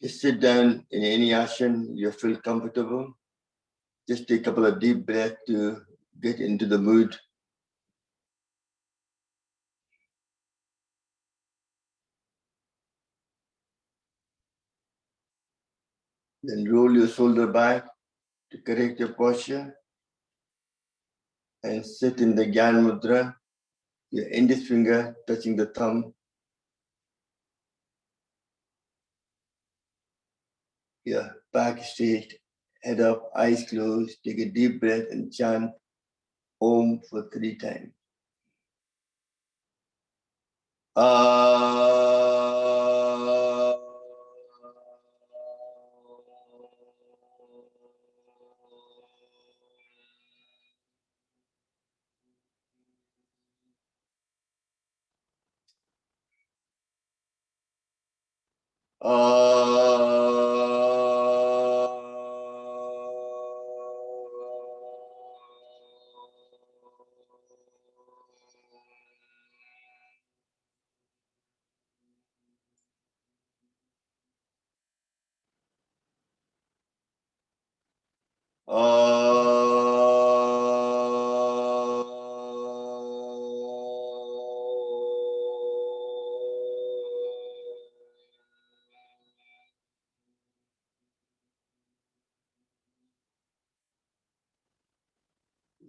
Just sit down in any asana you feel comfortable. Just take a couple of deep breaths to get into the mood. Then roll your shoulder back to correct your posture. And sit in the Gyan Mudra, your index finger touching the thumb. Your back straight, head up, eyes closed. Take a deep breath and chant Om for 3 times.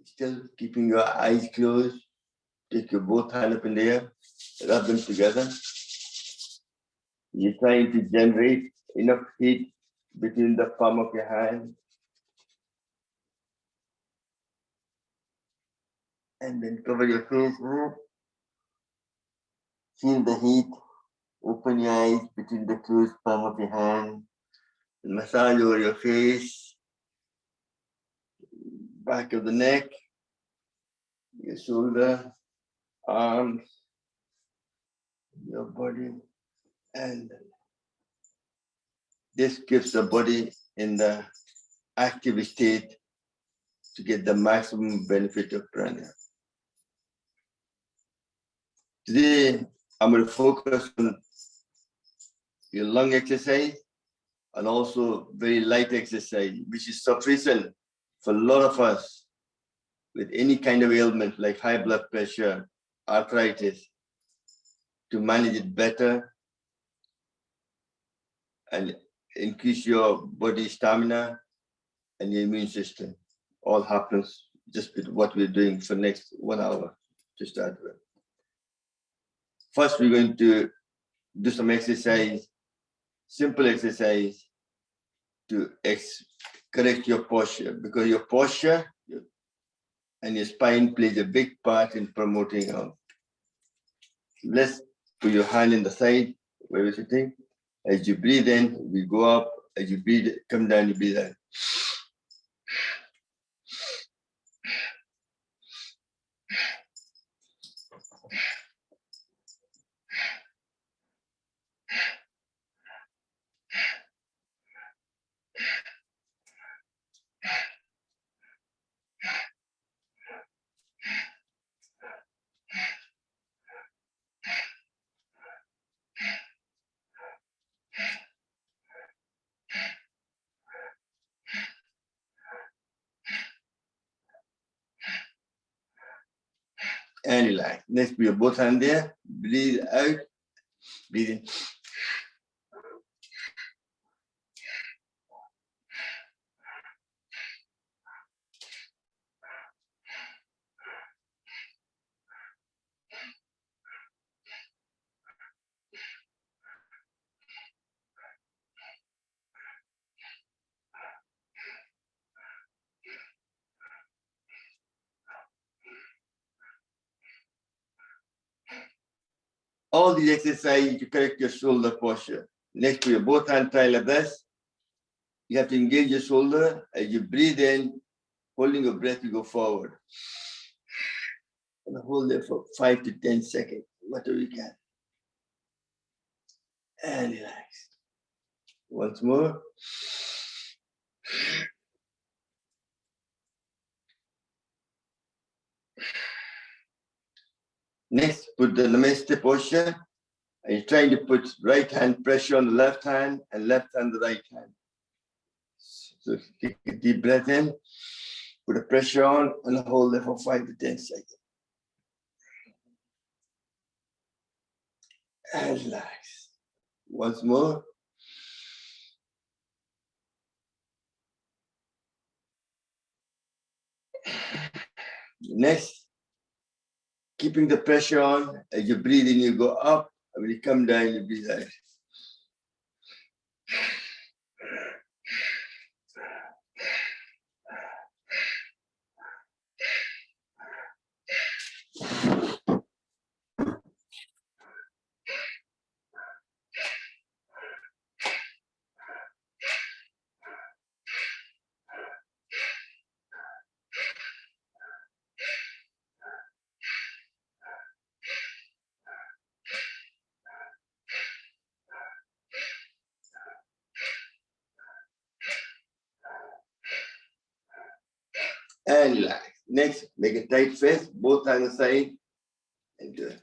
Still keeping your eyes closed. Take your both hands up in the air, rub them together. You're trying to generate enough heat between the palm of your hand. And then cover your face. Feel the heat. Open your eyes between the closed palm of your hand. And massage over your face, back of the neck, your shoulder, arms, your body. And this gives the body in the active state to get the maximum benefit of prana. Today, I'm going to focus on your lung exercise and also very light exercise, which is sufficient for a lot of us with any kind of ailment like high blood pressure, arthritis, to manage it better and increase your body stamina and your immune system. All happens just with what we're doing for next 1 hour to start with. First, we're going to do some exercise, simple exercise to correct your posture, because your posture and your spine plays a big part in promoting health. Let's put your hand in the side where you're sitting. As you breathe in, we go up. As you breathe, come down, you breathe out. And relax. Next, put your both hands there. Breathe out. Breathe in. All these exercises to correct your shoulder posture. Next, put your both hands tight like this. You have to engage your shoulder. As you breathe in, holding your breath, you go forward. And hold there for 5 to 10 seconds, whatever you can. And relax. Once more. Next, put the Namaste posture. And you're trying to put right hand pressure on the left hand and left hand the right hand. So take a deep breath in, put the pressure on, and hold it for 5 to 10 seconds. And relax. Once more. Next, keeping the pressure on. As you breathe in, you go up. And when you come down, you breathe out. And relax. Next, make a tight fist, both on the side, and do it.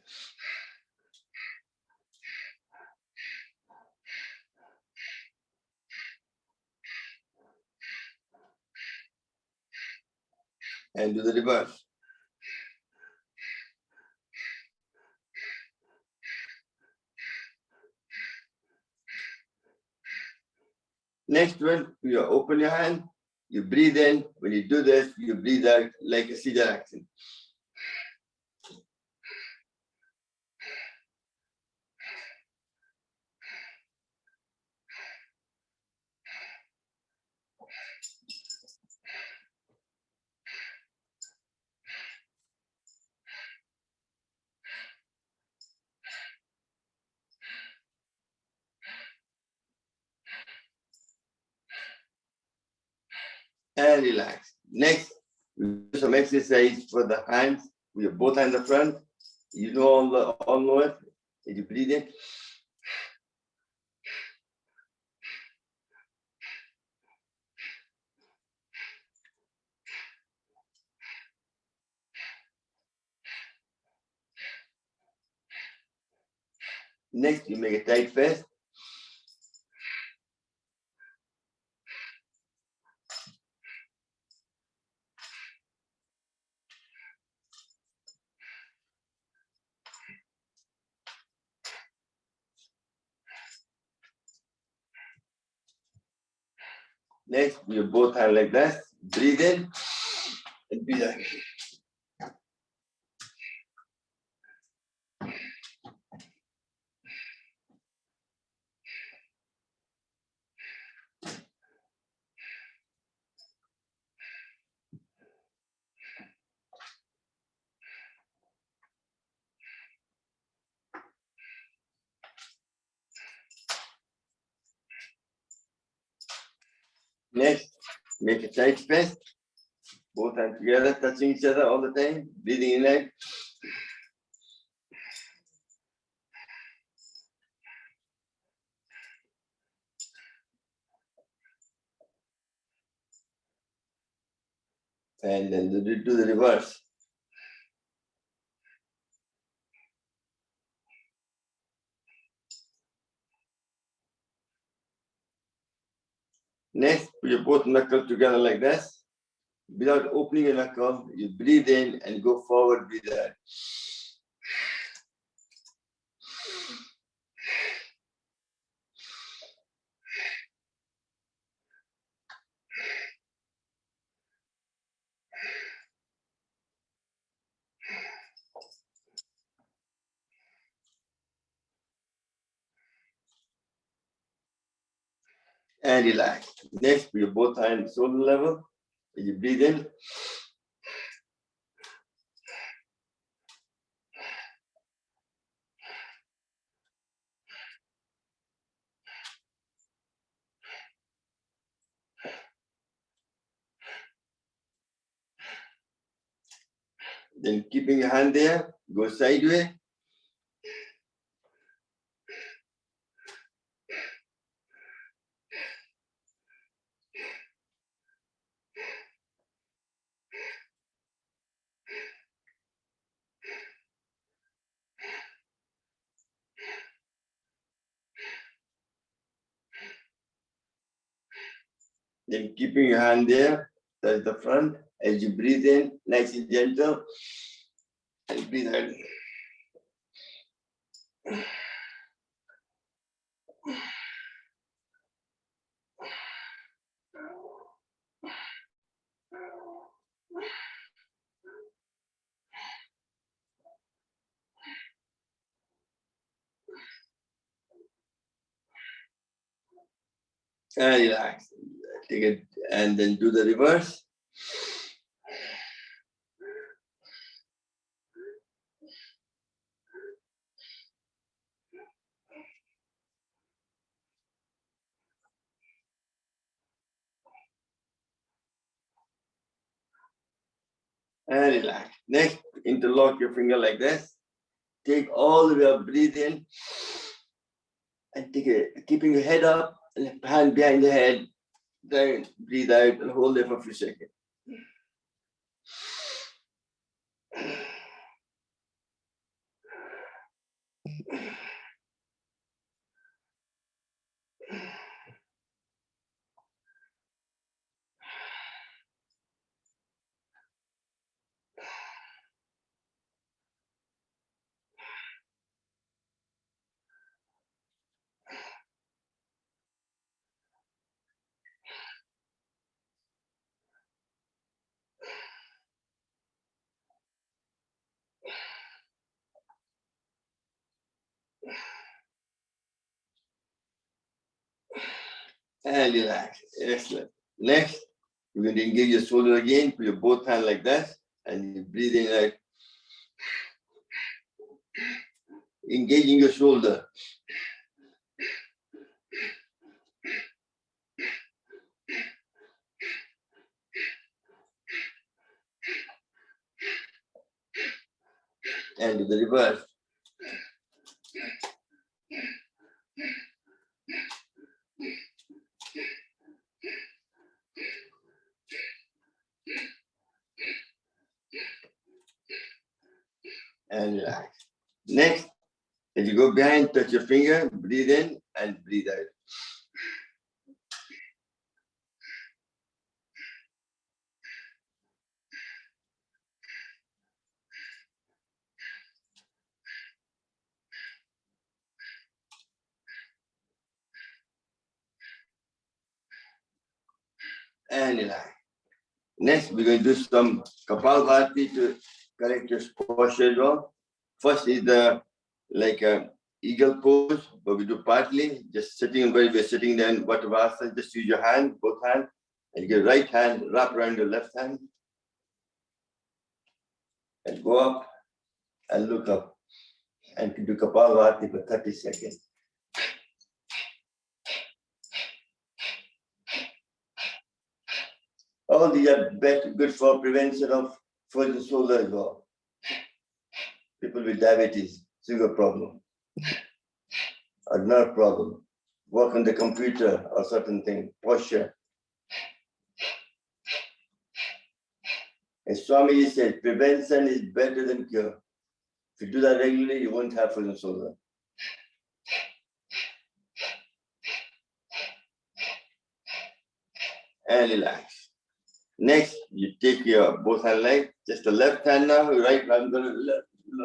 And do the reverse. Next one, you open your hand, you breathe in. When you do this, you breathe out like a Caesar accent. And relax. Next, we do some exercise for the hands. We have both hands in the front. You know all know it. As you breathe in. Next, you make a tight fist. Next, we have both hands like this. Breathe in and breathe out. Next, make a tight fist. Both hands together, touching each other all the time. Breathing in and out. And then do the reverse. Next, put your both knuckles together like this. Without opening your knuckle, you breathe in and go forward, breathe out. And relax. Next, put your both hands shoulder level. You breathe in. Then keeping your hand there, go sideways. Then keeping your hand there, that's the front. As you breathe in, nice and gentle, and breathe out. And relax. Take it, and then do the reverse. And relax. Next, interlock your finger like this. Take all the way up, breathe in. And take it, keeping your head up, left hand behind the head. Then breathe out and hold it for a few seconds. And relax. Excellent. Next, you're going to engage your shoulder again. Put your both hands like that. And you breathe in out. Engaging your shoulder. And do the reverse. And relax. Next, as you go behind, touch your finger, breathe in and breathe out. And relax. Next, we're going to do some Kapalbhati to correct your posture as well. First is the like a eagle pose, but we do partly, just sitting where we're sitting there in Vatavasa, just use your hand, both hands, and your right hand wrap around your left hand. And go up and look up. And do Kapalbhati for 30 seconds. All these are good for prevention of frozen shoulder as well. People with diabetes, sugar problem, or nerve problem, work on the computer or certain thing, posture. And Swamiji said, prevention is better than cure. If you do that regularly, you won't have frozen shoulder. And relax. Next, you take your both hand leg, just the left hand now, right hand,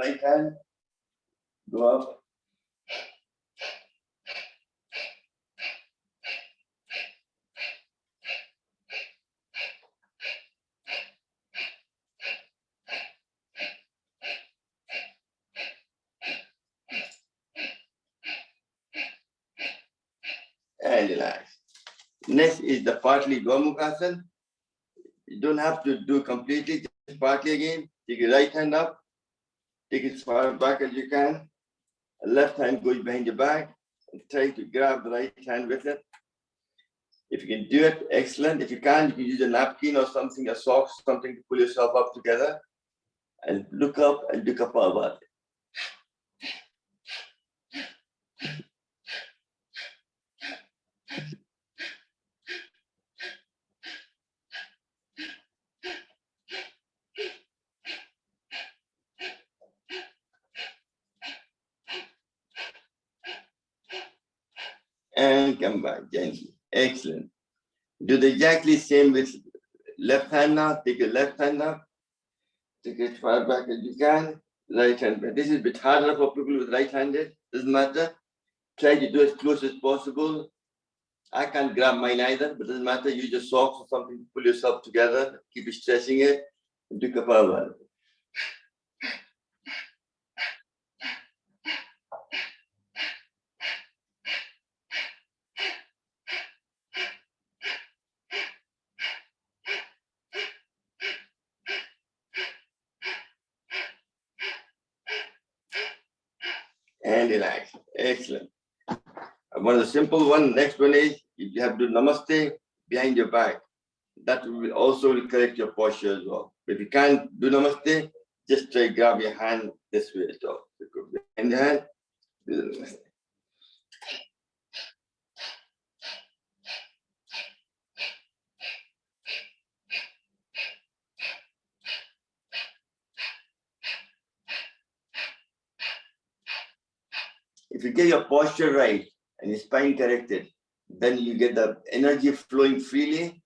right hand, go up. And relax. Next is the partly Gomukhasan. You don't have to do completely, just partly again. Take your right hand up, take it as far back as you can. The left hand goes behind your back and try to grab the right hand with it. If you can do it, excellent. If you can't, you can use a napkin or something, a sock, something to pull yourself up together and look up and do Kapalbhati. And come back gently. Excellent. Do the exactly same with left hand now. Take your left hand now. Take it as far back as you can. Right hand. This is a bit harder for people with right-handed. Doesn't matter. Try to do as close as possible. I can't grab mine either, but doesn't matter. Use your socks or something to pull yourself together. Keep stretching it. And do Kapalbhati. And relax. Excellent. One of the simple one. Next one is you have to do namaste behind your back. That will also correct your posture as well. If you can't do namaste, just try grab your hand this way as well. Behind the hand, do the namaste. If you get your posture right and your spine corrected, then you get the energy flowing freely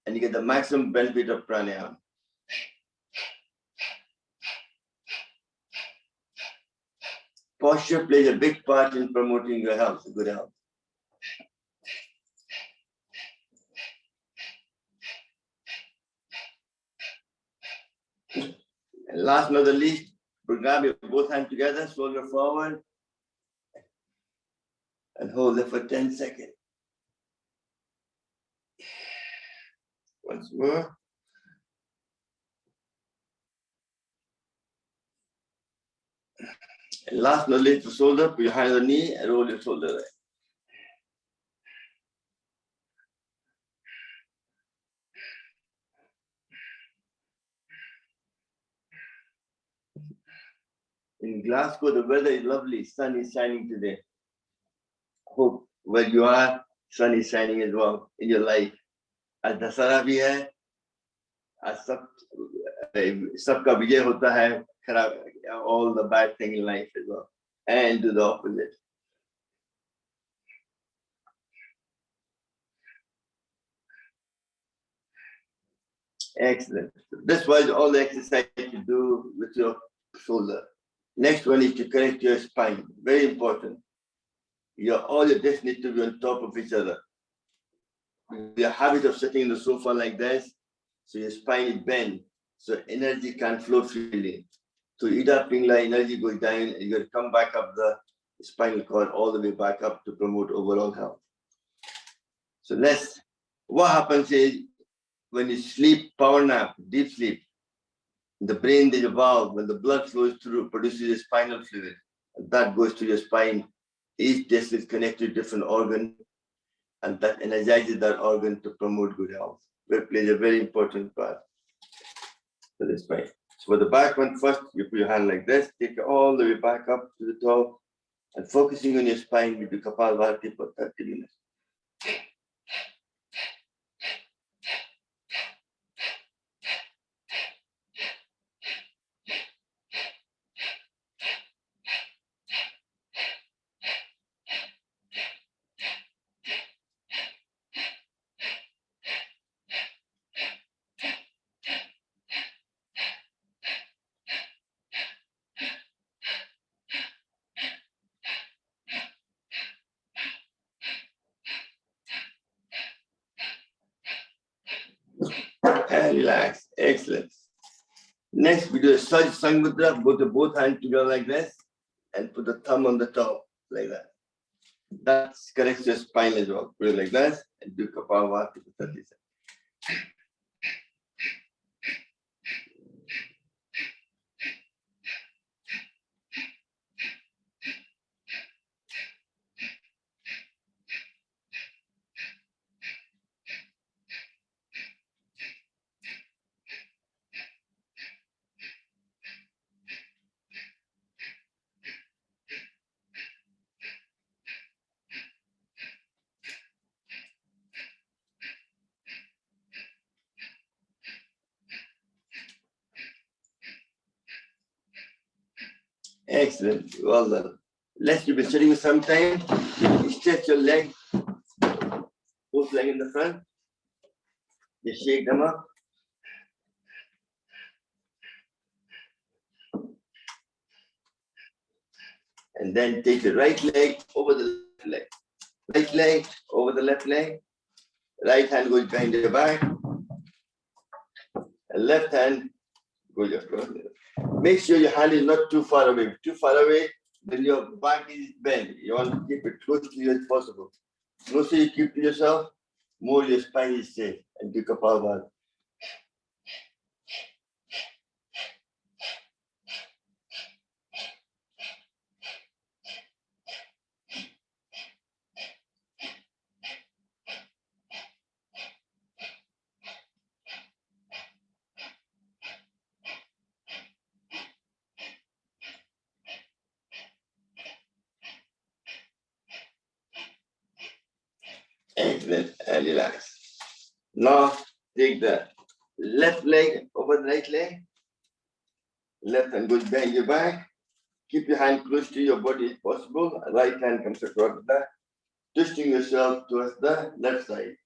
and you get the maximum benefit of pranayama. Posture plays a big part in promoting your health, good health. And last but not the least, grab your both hands together, shoulder forward, and hold it for 10 seconds. Once more. And last but not least, the shoulder, put your hand on the knee and roll your shoulder right. In Glasgow, the weather is lovely. Sun is shining today. Hope where you are, sun is shining as well in your life. As Dasara bhi hai, as sabka vijay hota hai, all the bad thing in life as well. And do the opposite. Excellent. This was all the exercise you do with your shoulder. Next one is to correct your spine. Very important. All your discs need to be on top of each other. The habit of sitting in the sofa like this, so your spine is bent, so energy can't flow freely. So Ida Pingla energy goes down, and you got to come back up the spinal cord all the way back up to promote overall health. So what happens is when you sleep, power nap, deep sleep, the brain, there's a valve. When the blood flows through, produces a spinal fluid. And that goes to your spine. Each disc is connected to a different organ, and that energizes that organ to promote good health. It plays a very important part for the spine. So for the back one, first, you put your hand like this, take it all the way back up to the top, and focusing on your spine, you do Kapalbhati for 30 minutes. And relax. Excellent. Next, we do a Saj Sangmudra, put both hands together like this, and put the thumb on the top, like that. That corrects your spine as well. Put it like this, and do Kapalbhati for 30 seconds. Excellent. Well done. Let's you've been sitting for some time. Stretch your leg, both leg in the front. Just shake them up. And then take the right leg over the left leg. Right leg over the left leg. Right hand goes behind your back. And left hand goes across. Make sure your hand is not too far away. Too far away, then your back is bent. You want to keep it close to you as possible. Closer you keep to yourself, more your spine is safe. And do Kapalbhati. Excellent, and relax. Now take the left leg over the right leg. Left hand goes behind your back. Keep your hand close to your body if possible. Right hand comes across the back, twisting yourself towards the left side.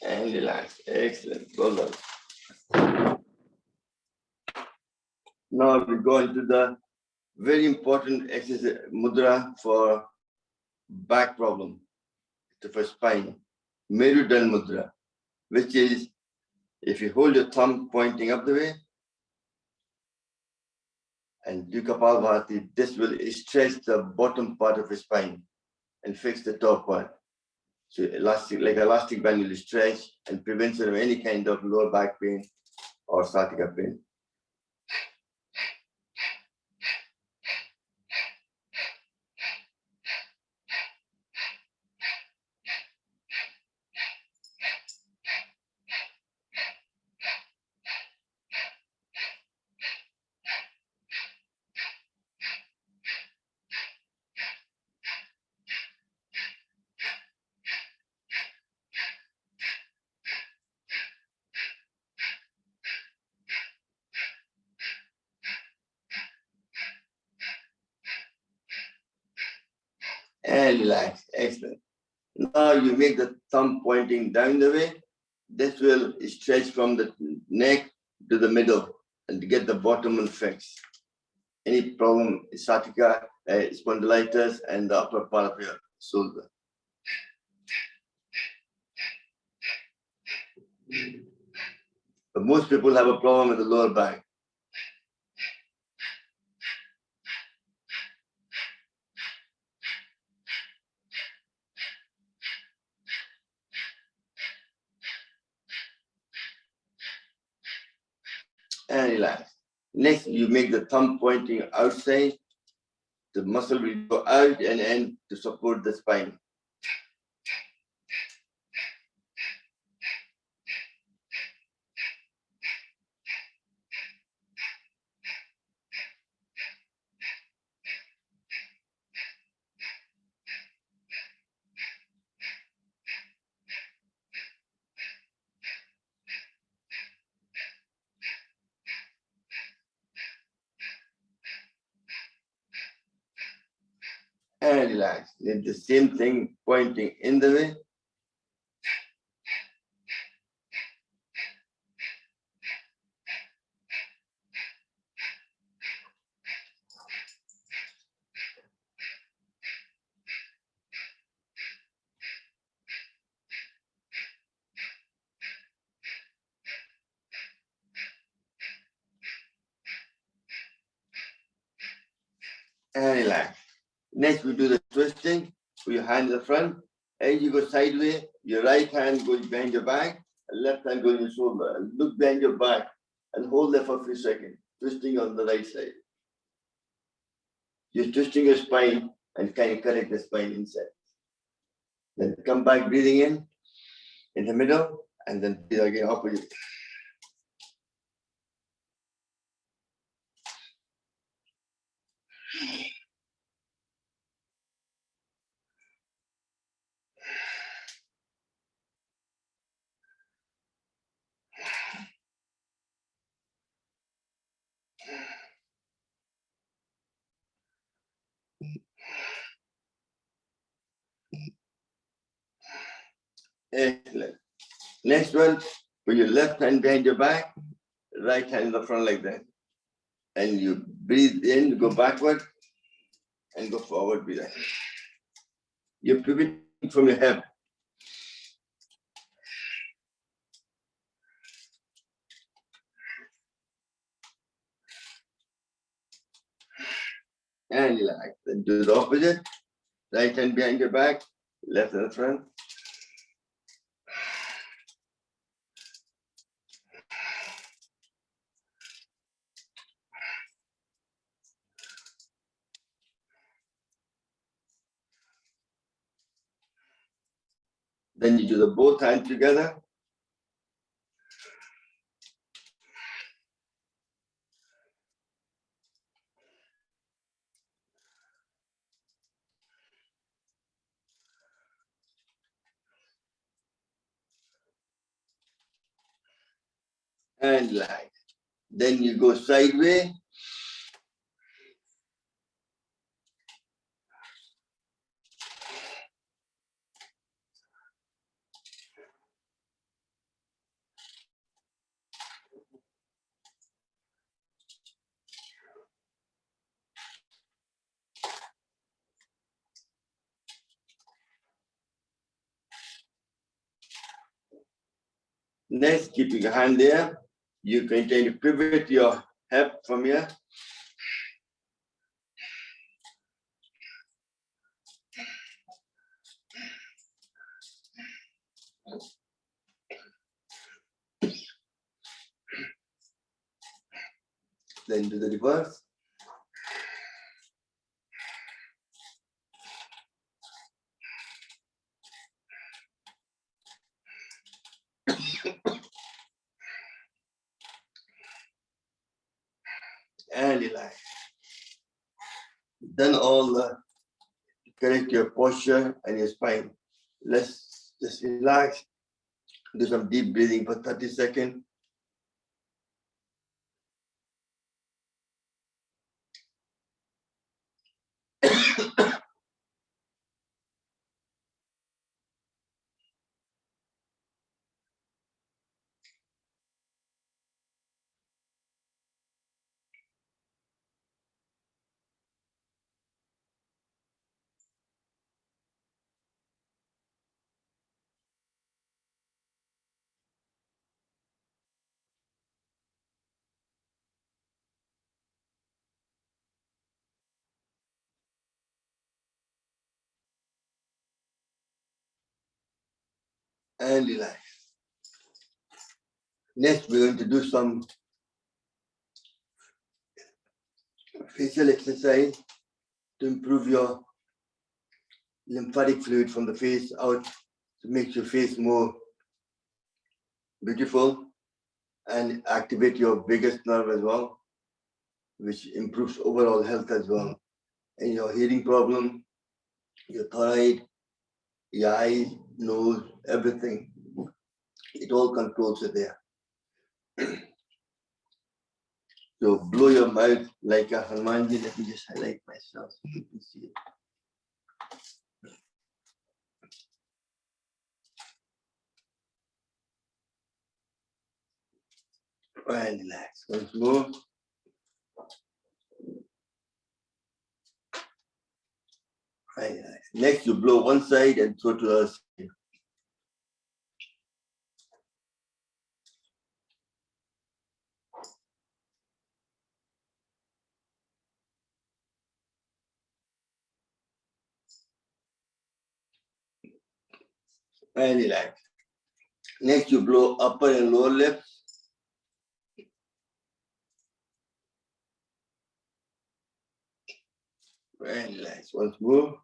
And relax. Excellent. Well done. Now we go into the very important exercise mudra for back problem, for spine, Meridian mudra, which is if you hold your thumb pointing up the way and do Kapalbhati, this will stretch the bottom part of your spine and fix the top part. So elastic, like elastic band will stretch and prevents of any kind of lower back pain or sciatica pain. And relax. Excellent. Now you make the thumb pointing down the way. This will stretch from the neck to the middle and get the bottom and fix. Any problem, sciatica, spondylitis, and the upper part of your shoulder. But most people have a problem with the lower back. And relax. Next, you make the thumb pointing outside. The muscle will go out and in to support the spine. And relax. Then the same thing pointing in the way. And relax. Next, we do the twisting. Put your hand in the front. As you go sideways, your right hand goes behind your back, and left hand goes in your shoulder. And look behind your back and hold there for a few seconds, twisting on the right side. You're twisting your spine and kind of correct the spine inside. Then come back breathing in the middle, and then breathe again opposite. Excellent. Next one, put your left hand behind your back, right hand in the front like that. And you breathe in, go backward, and go forward, breathe out. You're pivoting from your hip. And relax. Then do the opposite. Right hand behind your back, left in the front. Then you do the both hands together. And relax. Then you go sideways. Next, keep your hand there. You continue to pivot your hip from here. Then do the reverse. And relax. Then all the correct your posture and your spine. Let's just relax. Do some deep breathing for 30 seconds. And relax. Next, we're going to do some facial exercise to improve your lymphatic fluid from the face out to make your face more beautiful and activate your biggest nerve as well, which improves overall health as well. And your hearing problem, your thyroid, your eyes, nose, everything. It all controls it there. So blow your mouth like a Hanumanji. Let me just highlight myself so you can see it. And relax. Once more. And relax. Next, you blow one side and throw to the other side. And relax. Next, you blow upper and lower lips. And relax. Once more.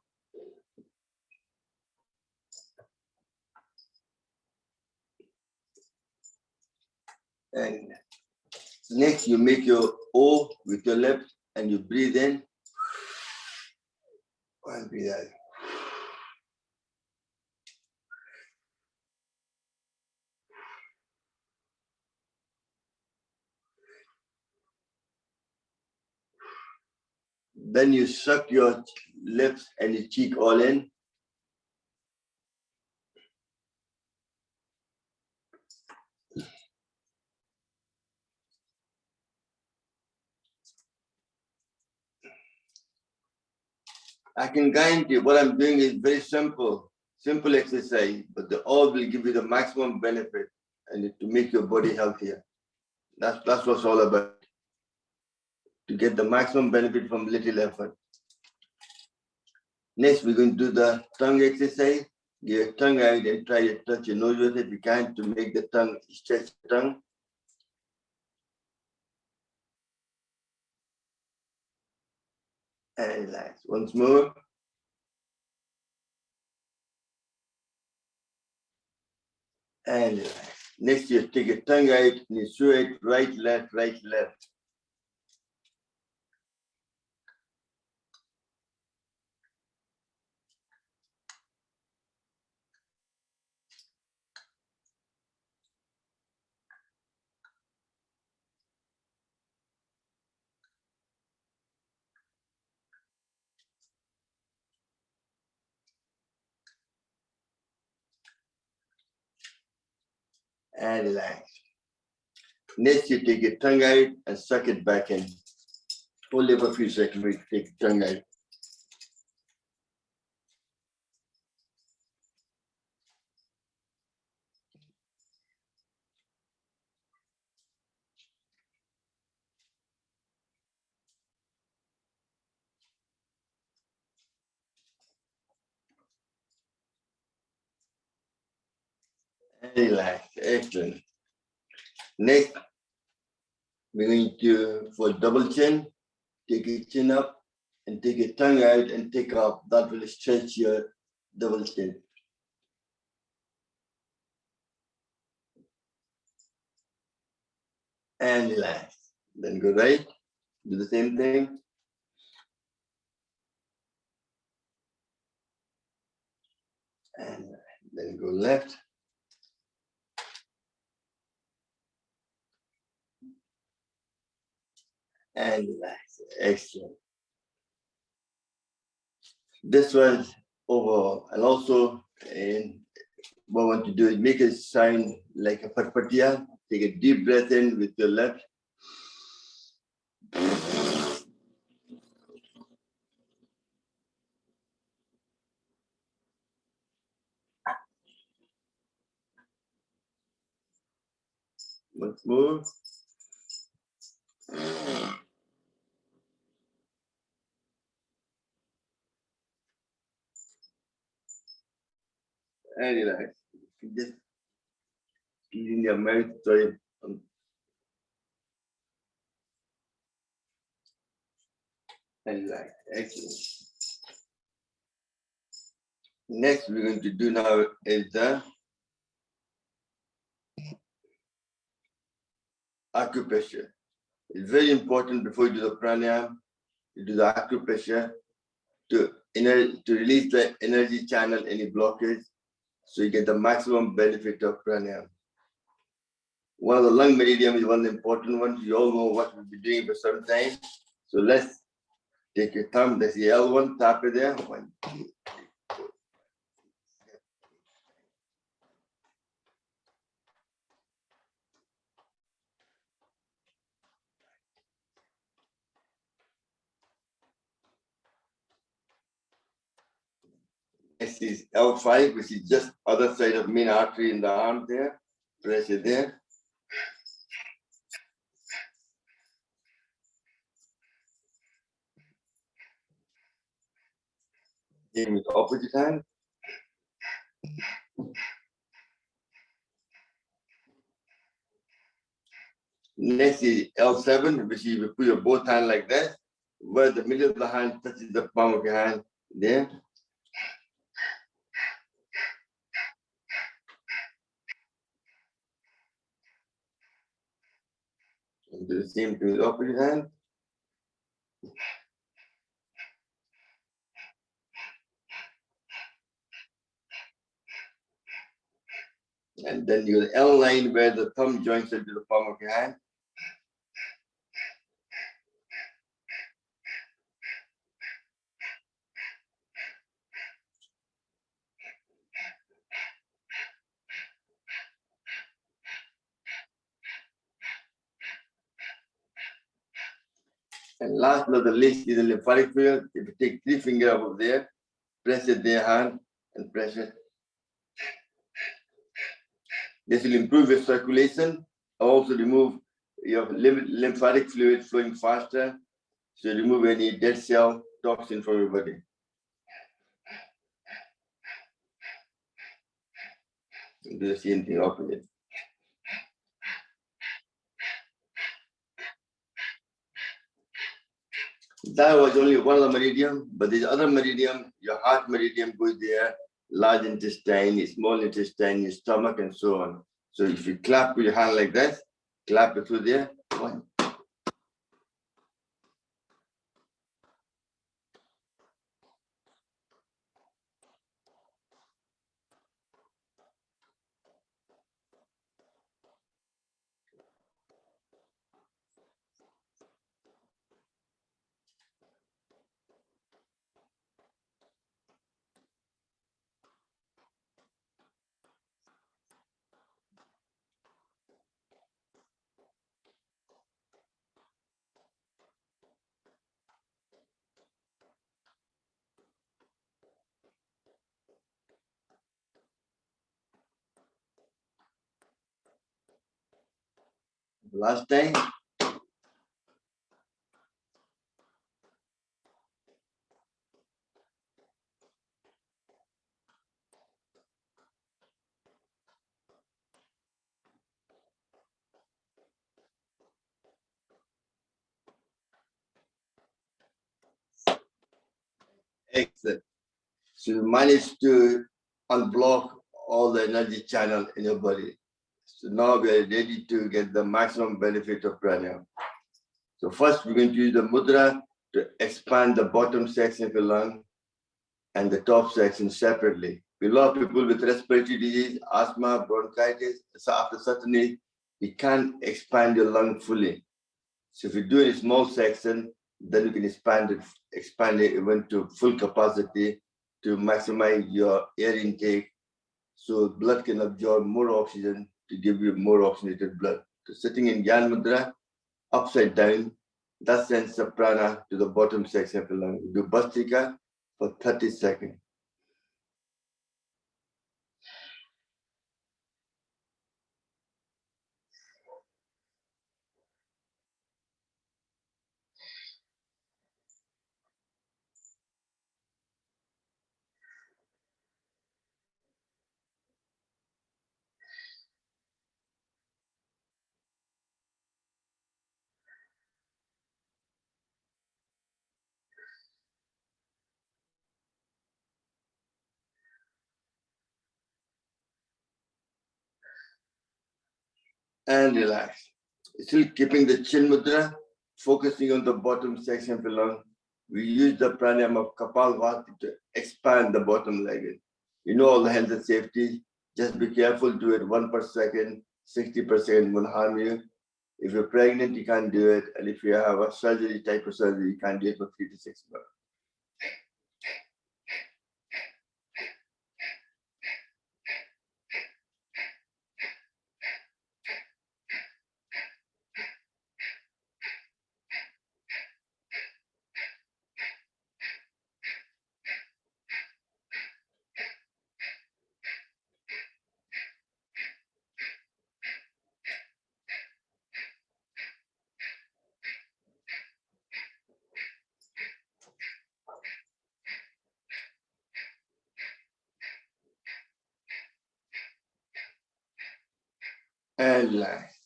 And next, you make your O with your lips and you breathe in and breathe out. Then you suck your lips and your cheek all in. I can guarantee you what I'm doing is very simple exercise, but the all will give you the maximum benefit and to make your body healthier. That's what it's all about. To get the maximum benefit from little effort. Next, we're going to do the tongue exercise. Get your tongue out and try to touch your nose with it if you can to make the tongue stretch the tongue. And relax. Once more. And relax. Next, you take your tongue out and you show it right, left, right, left. And relax. Next, you take your tongue out and suck it back in. Hold it for a few seconds before you take your tongue out. And relax. Excellent. Next, we're going to, for double chin, take your chin up and take your tongue out and take off. That will stretch your double chin. And relax. Then go right, do the same thing. And then go left. And relax. Excellent. This was overall. And also, what I want to do is make a sign like a patpatia. Take a deep breath in with your left. Once more. And relax. Just clean your mouth. Sorry. And relax. Excellent. Next, we're going to do now is the acupressure. It's very important before you do the pranayama, you do the acupressure to release the energy channel, any blockage, so you get the maximum benefit of pranayama. One of the lung meridian is one of the important ones. You all know what we'll be doing for some time. So let's take your thumb, that's the L1, tap it there. 1, 2, 3, 4. This is L5, which is just other side of main artery in the arm there. Press it there. Same with the opposite hand. Next is L7, which you put your both hands like that, where the middle of the hand touches the palm of your hand there. And do the same to the opposite hand. And then your L line where the thumb joins into the palm of your hand. And last but not the least is the lymphatic field. If you take 3 fingers over there, press it their hand and press it. This will improve your circulation, also remove your lymphatic fluid flowing faster, so remove any dead cell toxin from your body. Do the same thing opposite. That was only one of the meridian, but there's other meridian. Your heart meridian goes there, large intestine, small intestine, your stomach, and so on. So if you clap with your hand like that, clap it through there. One. Last time. Excellent. So you manage to unblock all the energy channel in your body. So now we are ready to get the maximum benefit of pranayama. So first we're going to use the mudra to expand the bottom section of your lung and the top section separately. A lot of people with respiratory disease, asthma, bronchitis, so after certain age, you can't expand your lung fully. So if you do a small section, then you can expand it even to full capacity to maximize your air intake, so blood can absorb more oxygen to give you more oxygenated blood. So sitting in Gyan Mudra, upside down, that sends the prana to the bottom section of the lung. We do Bhastrika for 30 seconds. And relax. Still keeping the chin mudra, focusing on the bottom section of the lung. We use the pranayama of Kapalbhati to expand the bottom leg. You know all the health and safety. Just be careful, do it 1 per second, 60% will harm you. If you're pregnant, you can't do it. And if you have a surgery type of surgery, you can't do it for 3 to 6 months. And relax.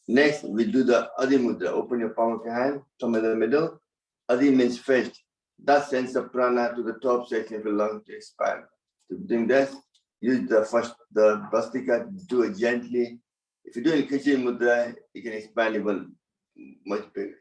Next, we do the Adi Mudra. Open your palm of your hand, thumb in the middle. Adi means fist. That sends the prana to the top section of your lung to expand. To doing this, use the Bhastrika, do it gently. If you do it in Khichdi Mudra, you can expand even much bigger.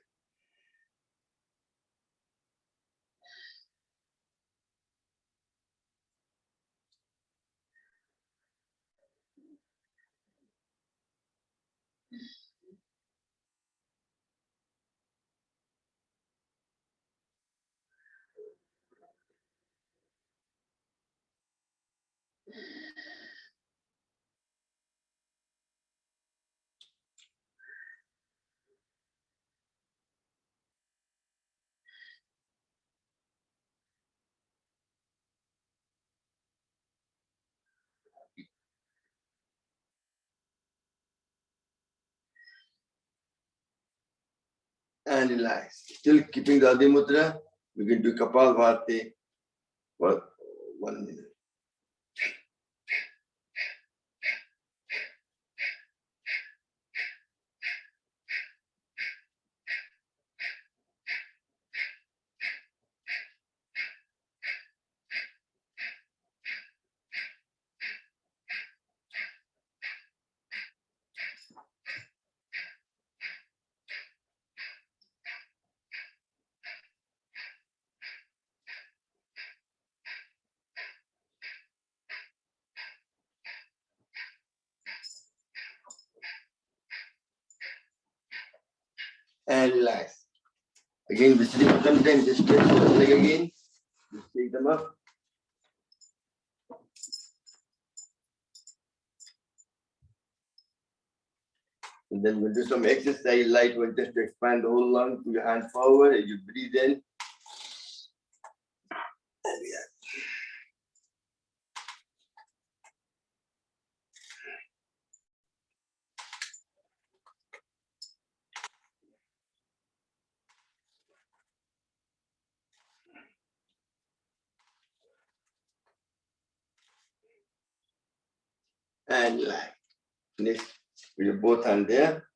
and relax. Still keeping the Adi Mudra, we can do Kapalbhati for 1 minute. And relax. Again, visiting sometimes just stretch the leg again. Just take them up. And then we'll do some exercise, light one, just to expand the whole lung. Put your hand forward as you breathe in. And relax. And relax. Next, with your both hands there.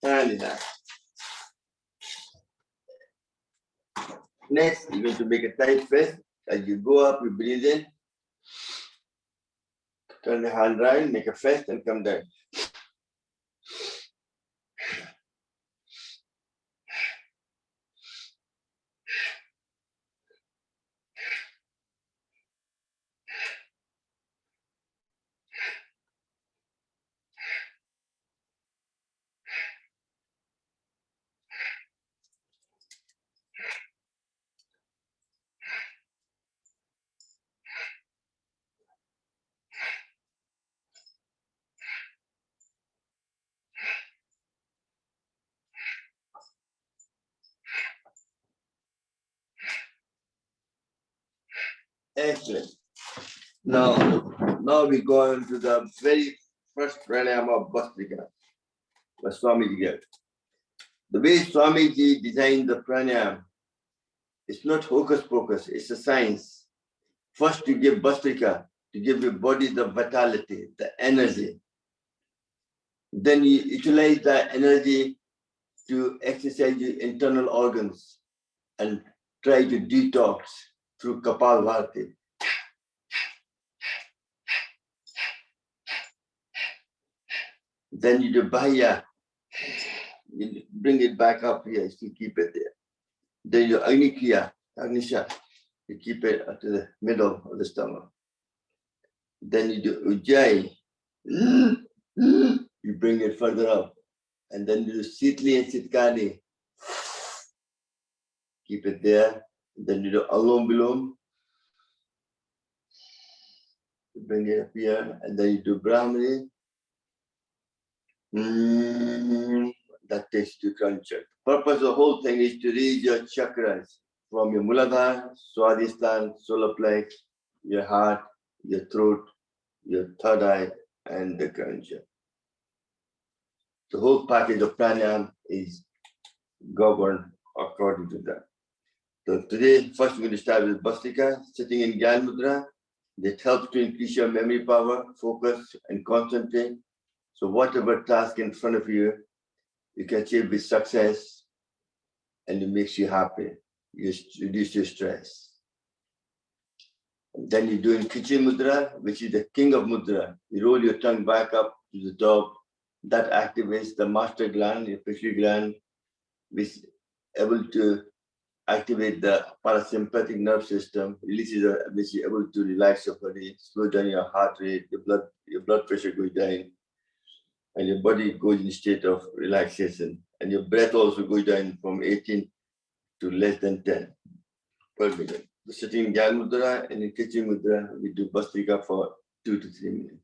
And relax. Next, you're going to make a tight fist. As you go up, you breathe in. Turn the hand round, make a fist, and come down. Excellent. Now we go on to the very first pranayama of Bhastrika, what Swamiji gave. The way Swamiji designed the pranayama, it's not hocus pocus, it's a science. First, you give Bhastrika to give your body the vitality, the energy. Then you utilize that energy to exercise your internal organs and try to detox through Kapalbhati. Then you do Bahya, you bring it back up here, you keep it there. Then you Agnikriya, Agnisha, you keep it at the middle of the stomach. Then you do Ujjayi, you bring it further up. And then you do Sitli and Sitkani, keep it there. Then you do Alom Bilom, you bring it up here. And then you do Brahmani. That takes you to Kranchak. Purpose of the whole thing is to reach your chakras from your Muladhara, Swadhisthana, solar plex, your heart, your throat, your third eye, and the Kranchak. The whole package of pranayama is governed according to that. So today, first we're going to start with Bhastrika, sitting in Gyan Mudra. That helps to increase your memory power, focus, and concentrate. So whatever task in front of you, you can achieve with success, and it makes you happy. You reduce your stress. And then you do in Kichi Mudra, which is the king of Mudra. You roll your tongue back up to the top. That activates the master gland, your pituitary gland, which is able to activate the parasympathetic nerve system, which is able to relax your body, slow down your heart rate, your blood pressure goes down, and your body goes in a state of relaxation. And your breath also goes down from 18 to less than 10 per minute. We're sitting in Gyan Mudra, and in Kitchen Mudra, we do Bhastrika for 2 to 3 minutes.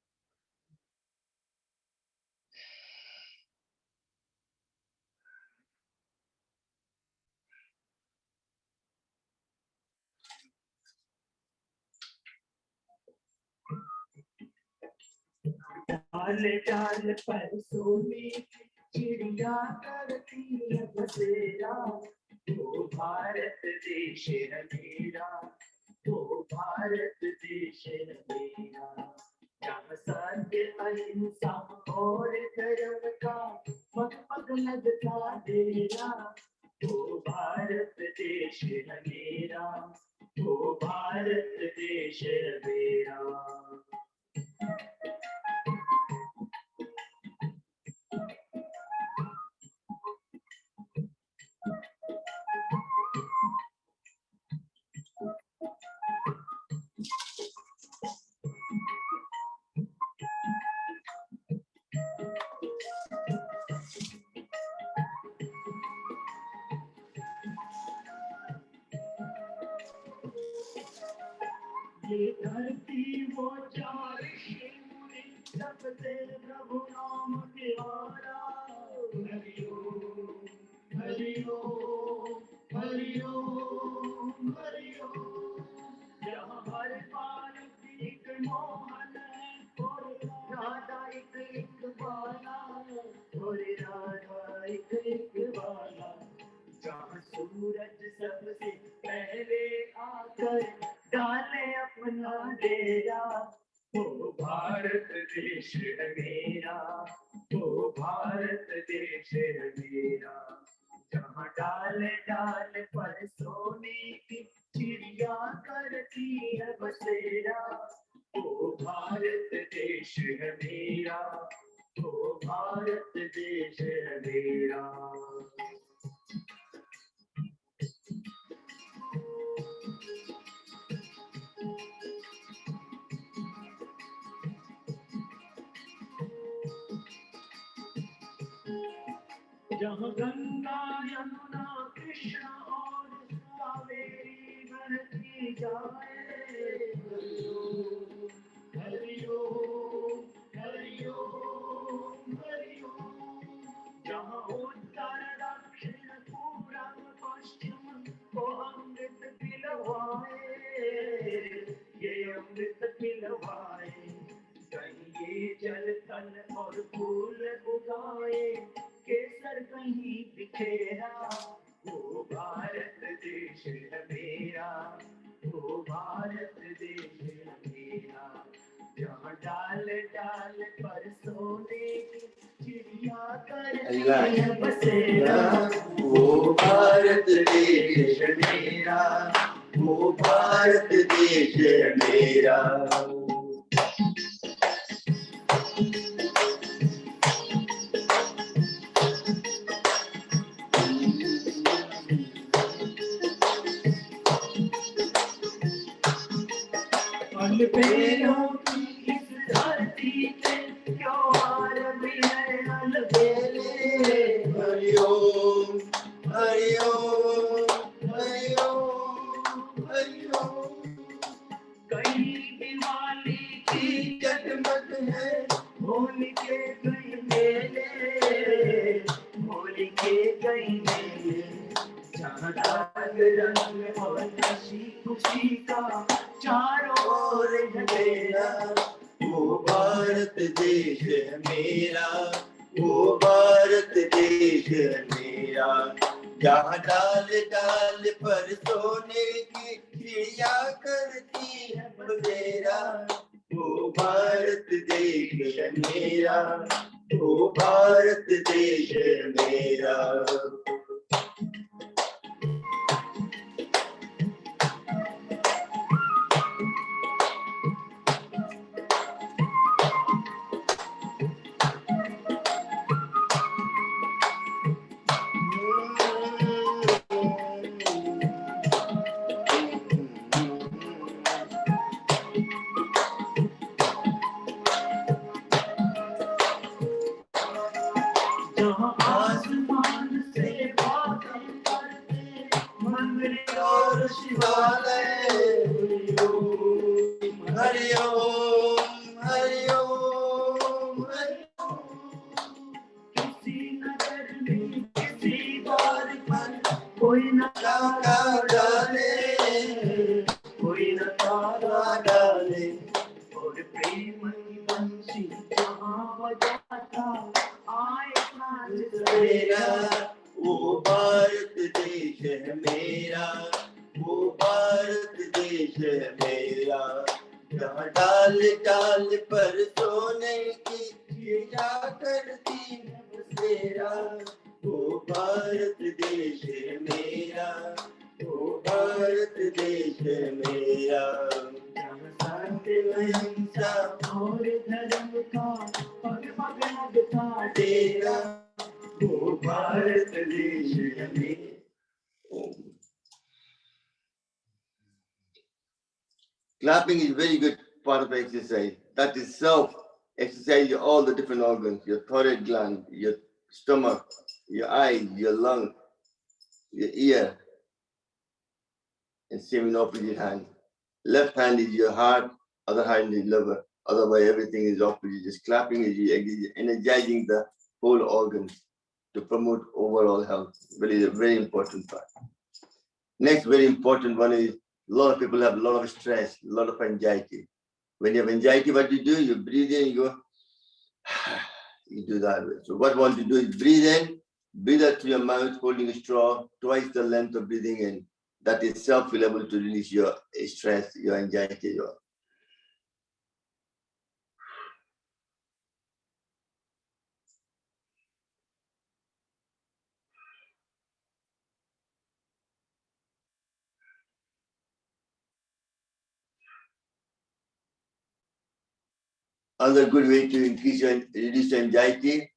डाल डाल पर सोने चिड़िया करती है बसेरा, वो भारत देश है मेरा, वो भारत देश है मेरा। जहाँ सत्य अहिंसा और धर्म का पग पग लगता डेरा, वो भारत देश है मेरा, वो भारत देश है मेरा। ये धरती वो चार शिवने जपते प्रभु नाम के आरा। हरिओ हरिओ हरिओ हरिओ। यहाँ हर बालक एक मोहन है और राधा एक बाला, और राधा एक बाला। जहाँ सूरज सबसे पहले आकर डाले अपना डेरा, वो भारत देश है मेरा, वो भारत देश है मेरा। जहाँ डाल डाल पर सोने की चिड़िया करती है बसेरा, वो भारत देश है मेरा, वो भारत देश है मेरा। जहाँ गंगा यमुना कृष्ण और कावेरी बहती जाए। हरिओ हरिओ हरिओ। जहाँ उत्तर दक्षिण पूरब पश्चिम को अमृत पिलवाए, ये अमृत पिलवाए। कहीं ये जल तल और फूल उगाए, केसर कहीं बिखेरा, वो भारत देश है मेरा, वो भारत देश है मेरा। जहाँ डाल डाल पर सोने की चिड़िया करती है बसेरा, वो भारत देश है मेरा, वो भारत देश है मेरा। अलबेलों की इस धरती पे त्योहार भी है अलबेले। हरिओम हरिओम हरिओम हरिओम। कहीं दिवाली की जगमग है, होली के कई मेले, होली के कई मेले। जहाँ लाल रंग और खुशी खुशी का चारों ओर अंधेरा, वो भारत देश है मेरा, वो भारत देश है मेरा। जहाँ डाल डाल पर सोने की चिड़िया करती है बसेरा, वो भारत देश है मेरा, वो भारत देश है मेरा। जहाँ आसमान से प्रेम की बंसी जहाँ बजाता आए प्राण सवेरा। वो भारत देश है मेरा, वो भारत देश है मेरा, जहाँ डाल डाल पर सोने की चिड़िया करती है बसेरा। वो भारत देश है मेरा, वो भारत देश है मेरा, जहाँ सत्य अहिंसा और धर्म का पग पग लगता डेरा। वो भारत देश है मेरा। Clapping is very good part of exercise. That itself exercises all the different organs, your thyroid gland, your stomach, your eyes, your lung, your ear, and same in opposite hand. Left hand is your heart, other hand is liver. Otherwise, everything is opposite. Just clapping is energizing the whole organs to promote overall health. Very, very important part. Next, very important one is a lot of people have a lot of stress, a lot of anxiety. When you have anxiety, what you do? You breathe in, you go, you do that way. So what you want to do is breathe in, breathe out through your mouth, holding a straw, twice the length of breathing in. That itself will be able to release your stress, your anxiety. Another good way to reduce your anxiety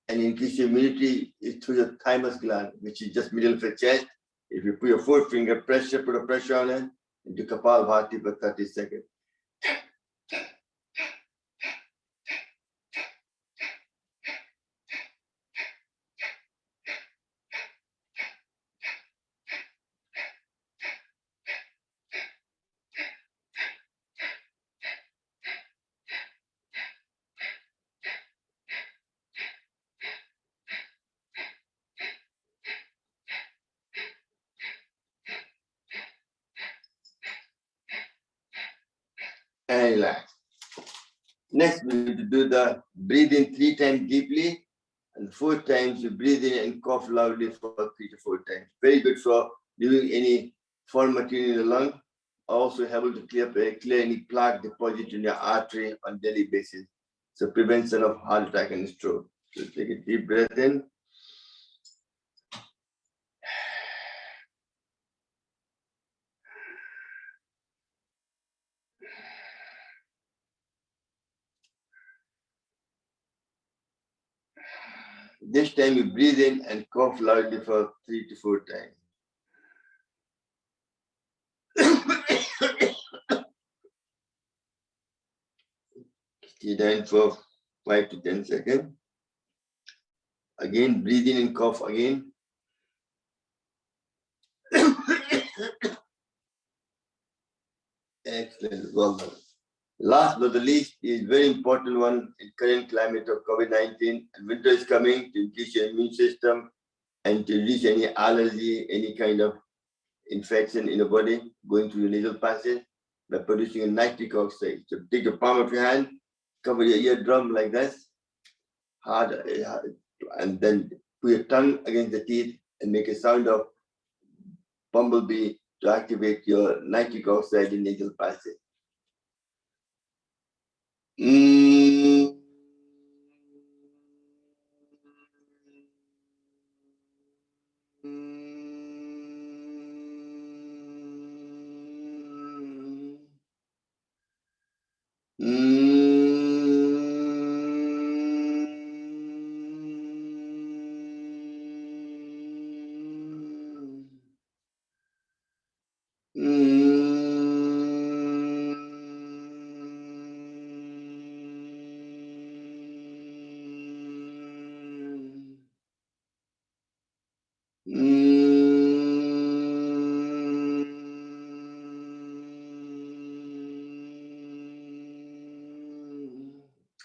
and increase your immunity is through your thymus gland, which is just middle of the chest. If you put your forefinger pressure, put a pressure on it, and do Kapalbhati for 30 seconds. And relax. Next, we need to do the breathe in 3 times deeply, and 4 times you breathe in and cough loudly for 3 to 4 times. Very good for doing any foreign material in the lung. Also able to clear any plaque deposit in your artery on daily basis. So prevention of heart attack and stroke. So take a deep breath in. This time you breathe in and cough loudly for 3 to 4 times. Stay down for 5 to 10 seconds. Again, breathe in and cough again. Excellent, well done. Last but the least is very important one in current climate of COVID-19, and winter is coming to increase your immune system and to reduce any allergy, any kind of infection in the body going through the nasal passage by producing a nitric oxide. So take the palm of your hand, cover your eardrum like this, hard, and then put your tongue against the teeth and make a sound of bumblebee to activate your nitric oxide in nasal passage.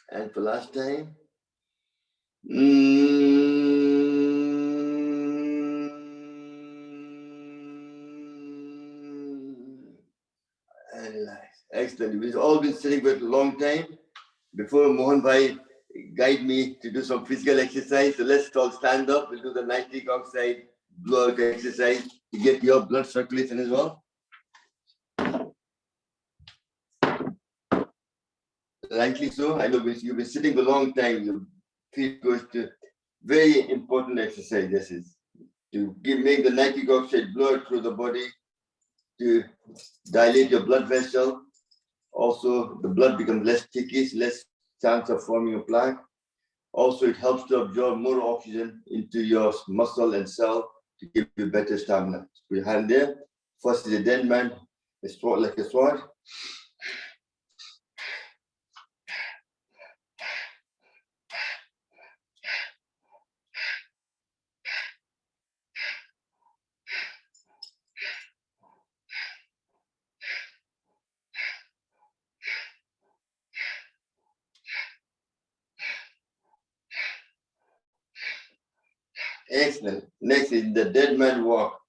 And for last time. And relax. Excellent. We've all been sitting for a long time. Before Mohan Bhai guide me to do some physical exercise, so let's all stand up. We'll do the nitric oxide blow out exercise to get your blood circulation as well. Rightly so. I know you've been sitting for a long time. Your feet goes to very important exercise. This is to make the nitric oxide blow out through the body to dilate your blood vessel. Also, the blood becomes less sticky, less chance of forming a plaque. Also, it helps to absorb more oxygen into your muscle and cell to give you better stamina. Put your hand there. First is a dead man, a sword like a sword. Excellent. Next is the dead man walk.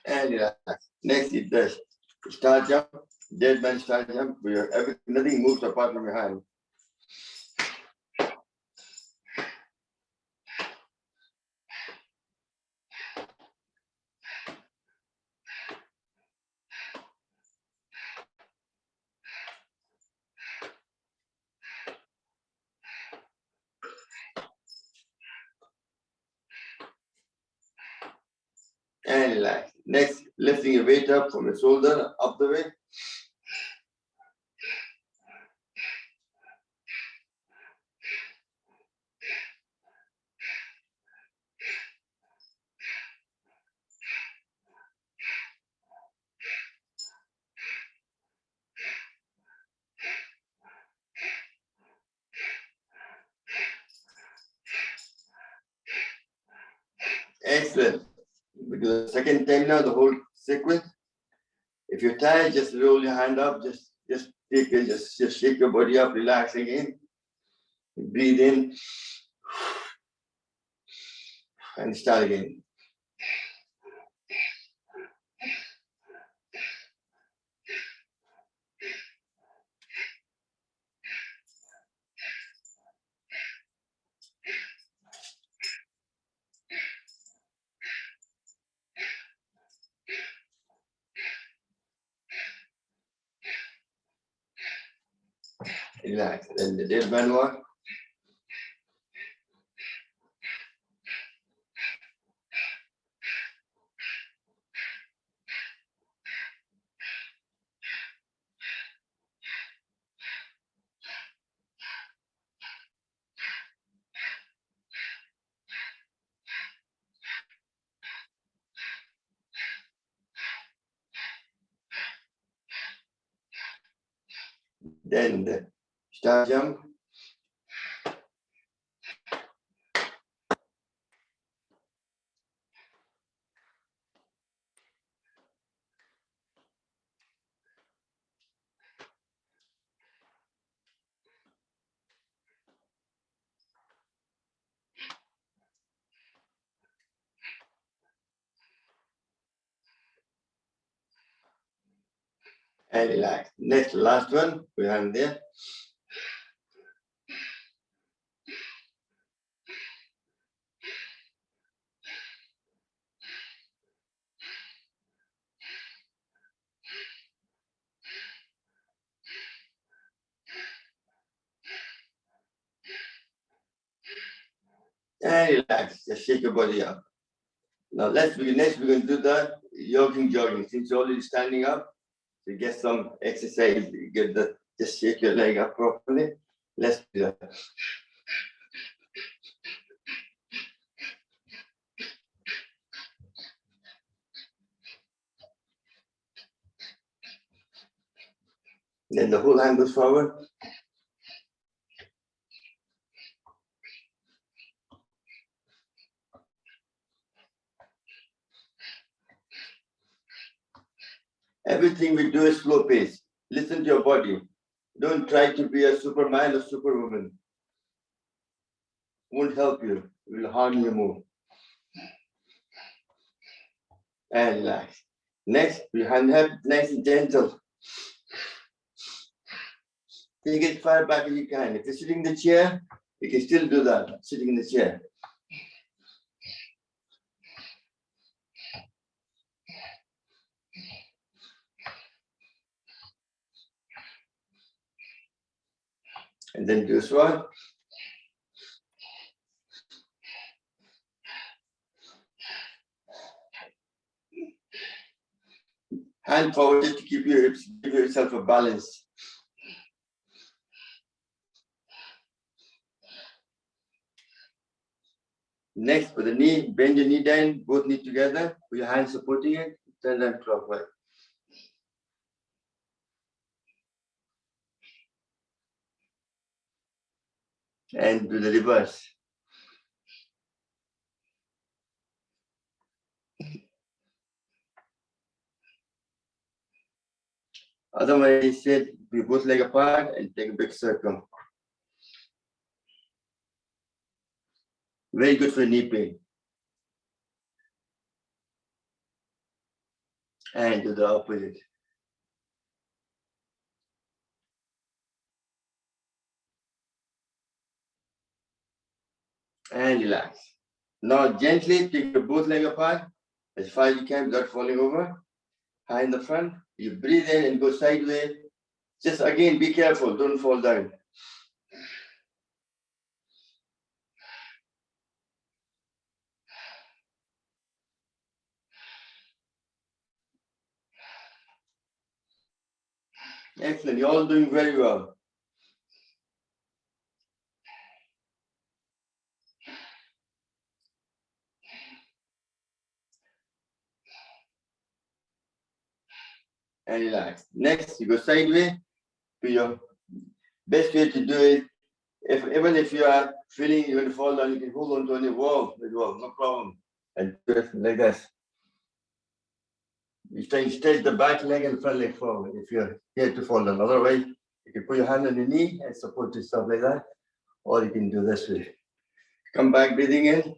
And relax. Next is the star jump, dead man star jump, where nothing moves apart from your hand. And relax. Next, lifting your weight up from your shoulder, up the way. Excellent. We do the second time now, the whole sequence. If you're tired, just roll your hand up, just take it, just shake your body up, relax again. Breathe in and start again. Relax. Then the dead man walk. Then the star jump. And relax. Next, last one, put your hand there. And relax. Just shake your body up. Now next we're going to do the jogging. Since you're already standing up, so you get some exercise. You get just shake your leg up properly. Let's do that. Then the whole hand goes forward. Everything we do is slow pace. Listen to your body. Don't try to be a Superman or Superwoman. Won't help you. It will harm you more. And relax. Next, your hand up, nice and gentle. Take it far back as you can. If you're sitting in the chair, you can still do that, sitting in the chair. And then do a swan. Hand forward just to keep your hips, give yourself a balance. Next, with the knee, bend your knee down, both knees together, with your hands supporting it, turn them clockwise. And do the reverse. Otherwise, sit, be both leg apart and take a big circle. Very good for knee pain. And do the opposite. And relax. Now gently take your both leg apart as far as you can without falling over. High in the front. You breathe in and go sideways. Just again, be careful, don't fall down. Excellent, you're all doing very well. And relax. Next, you go sideways. To your best way to do it, even if you are feeling you're going to fall down, you can hold on to any wall, no problem. And just like this. You stretch the back leg and front leg forward if you're here to fall down. Otherwise, you can put your hand on your knee and support yourself like that. Or you can do this way. Come back, breathing in.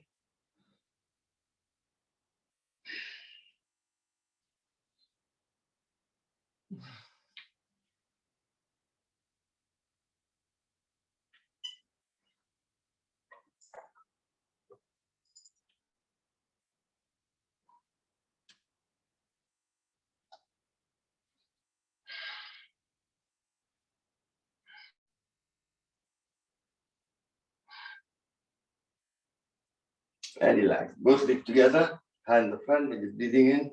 And relax. Both legs together, hand in the front, and just breathing in.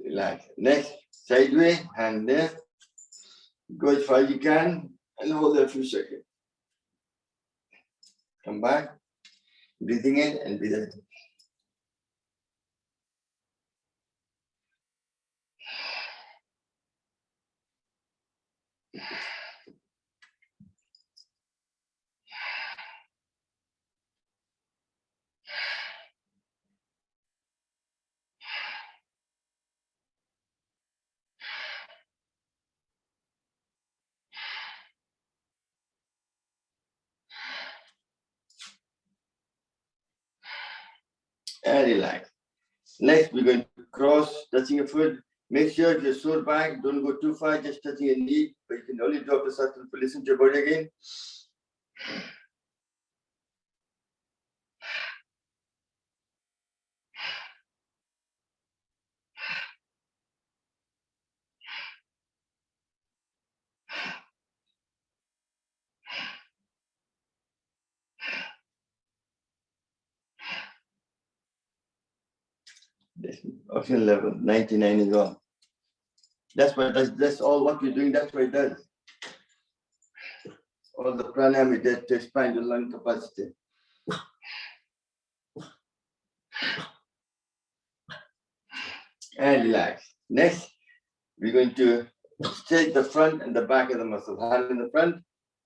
Relax. Next, sideways, hand there. Go as far as you can and hold there for a second. Come back, breathing in and breathe out. And relax. Next, we're going to cross, touching your foot. Make sure if you're sore back, don't go too far, just touching your knee, but you can only drop the circle to listen to your body again. Oxygen level, 99 is all. That's all what we're doing, that's what it does. All the pranayama we did to expand your lung capacity. And relax. Next, we're going to take the front and the back of the muscle. Hand in the front.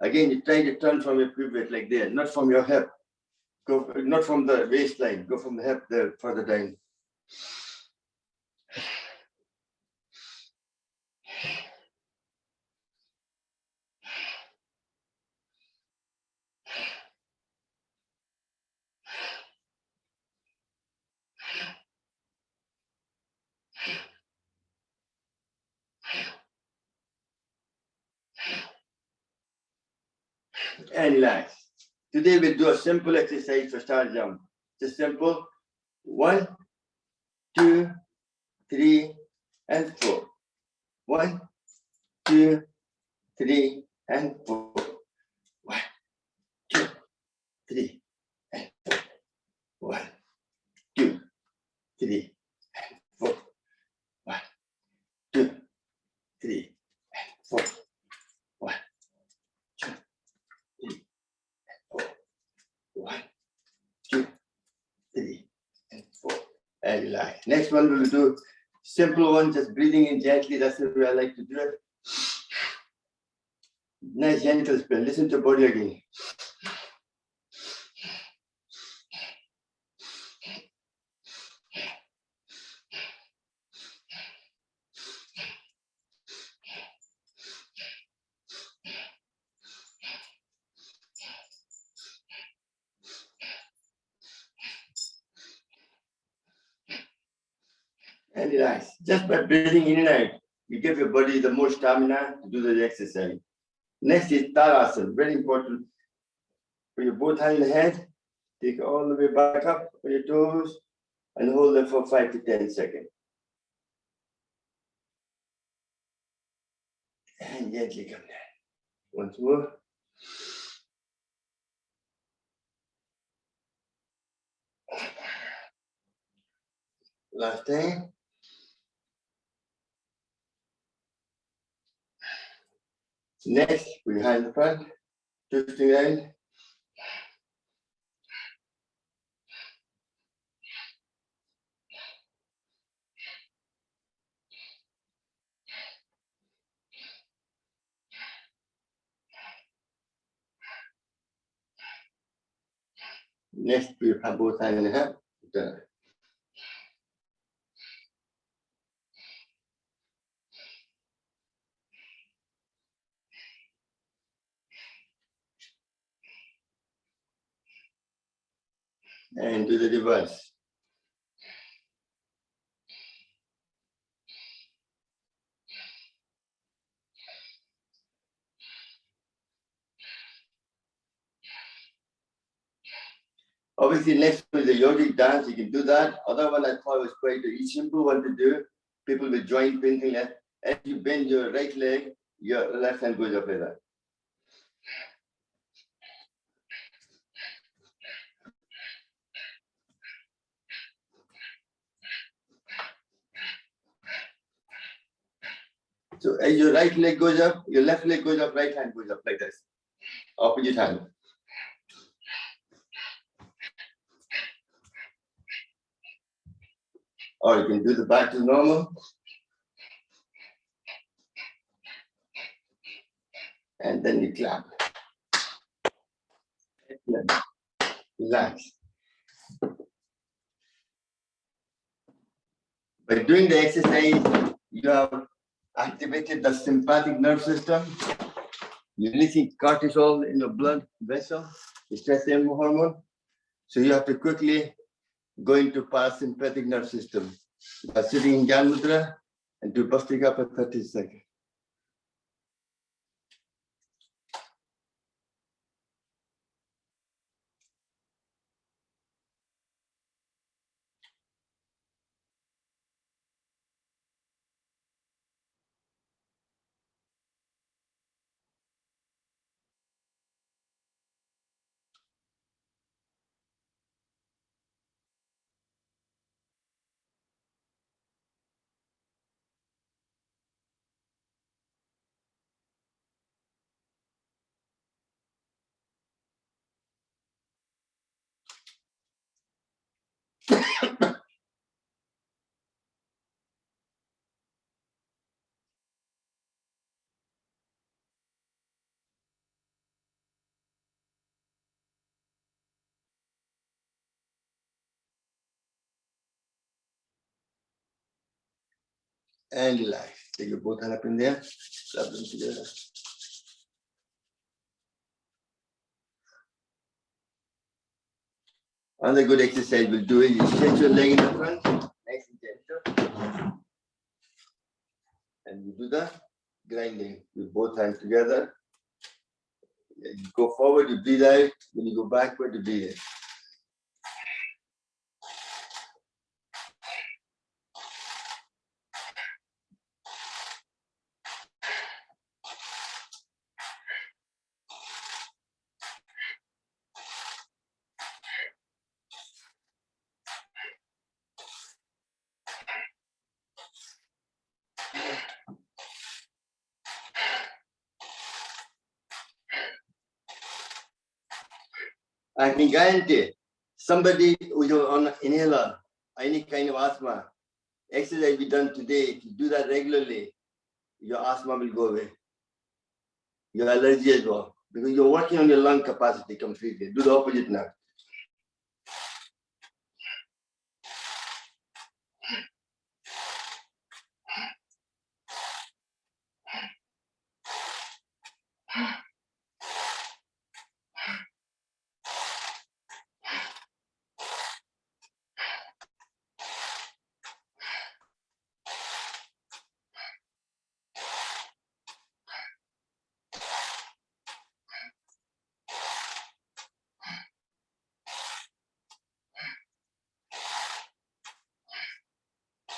Again, you try to turn from your pivot like there, not from your hip. Go, not from the waistline. Go from the hip there, further down. And relax. Today we'll do a simple exercise for star jump. Just simple. 1, 2, 3, and 4. 1, 2, 3, and 4. 1, 2, 3, and 4. 1, 2, 3, and 4. 1, 2, 3, and 4. 1, 2, 3, and 4. 1, 2, 3, and 4. And relax. Next one we'll do simple one, just breathing in gently. That's the way I like to do it. Nice gentle spin. Listen to your body again. And relax. Just by breathing in and out, you give your body the more stamina to do the exercise. Next is Tarasan. Very important. Put your both hands in the head. Take it all the way back up on your toes and hold them for 5 to 10 seconds. And gently come down. Once more. Last time. Next, put your hand in the front, twisting around. Next, put your both hands in the hip. Done. And do the reverse. Obviously, next is the yogic dance. You can do that. Other one I thought was quite a simple one to do. People with joint pain, thing like that. As you bend your right leg, your left hand goes up like that. So as your right leg goes up, your left leg goes up, right hand goes up like this. Opposite hand. Or you can do the back to normal. And then you clap. Excellent. Relax. By doing the exercise, you have activated the sympathetic nerve system. You're releasing cortisol in your blood vessel, the stress hormone. So you have to quickly go into parasympathetic nerve system. By sitting in Gyan Mudra and do Bhastrika for 30 seconds. And relax. Take your both hands up in there. Slap them together. Another good exercise we'll do is you stretch your leg in the front, nice and gentle. And you do the grinding with both hands together. You go forward, you breathe out. When you go backward, you breathe in. I can guarantee somebody who's on inhaler, any kind of asthma, exercise we done today, if you do that regularly, your asthma will go away. Your allergy as well, because you're working on your lung capacity completely. Do the opposite now.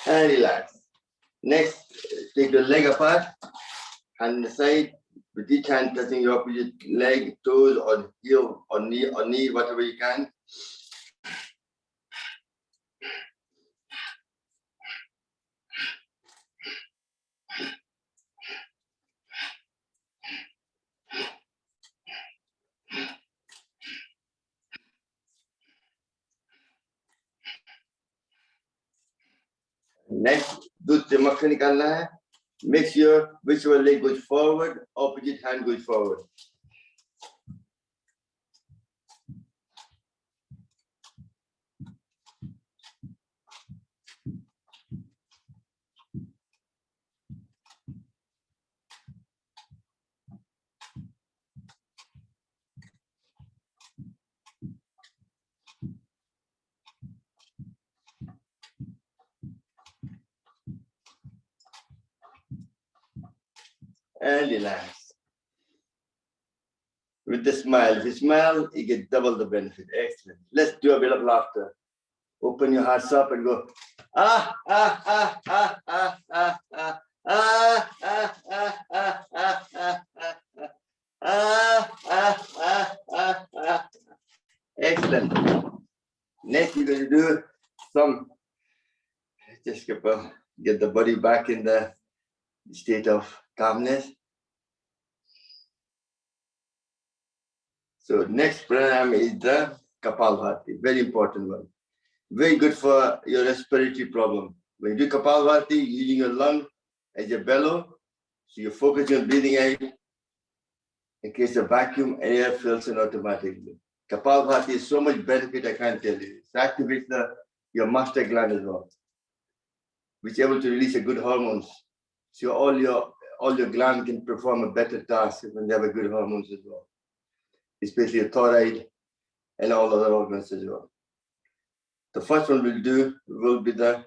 And relax. Next, take your leg apart, hand on the side, with each hand touching your opposite leg, toes, or heel, or knee, whatever you can. Next, do चमक निकालना है. Make sure whichever leg goes forward, opposite hand goes forward. And relax. With the smile. If you smile, you get double the benefit. Excellent. Let's do a bit of laughter. Open your hearts up and go. Ah, ah, ah, ah, ah, ah, ah. Ah, ah, ah, ah, ah, ah, ah. Ah, ah, ah, ah, ah. Excellent. Next, you're going to do some, just get the body back in the state of calmness. So next pranayama is the Kapalbhati, very important one. Very good for your respiratory problem. When you do Kapalbhati, using your lung as your bellow, so you're focusing on breathing out. In case of vacuum, air fills in automatically. Kapalbhati is so much benefit, I can't tell you. It activates your master gland as well, which is able to release a good hormones. So all your gland can perform a better task when they have a good hormones as well, especially your thyroid and all other organs as well. The first one we'll do will be the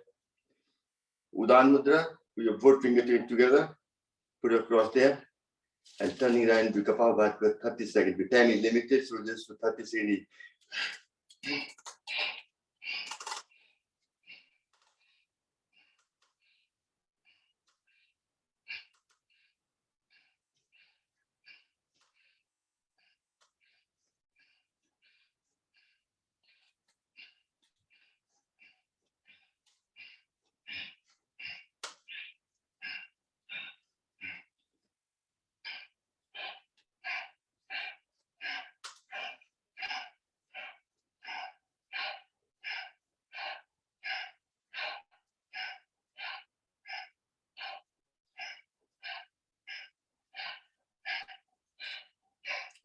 Udan Mudra, with your both fingertips together, put it across there, and turning around to Kapalbhati for 30 seconds. The time is limited, so just for 30 seconds.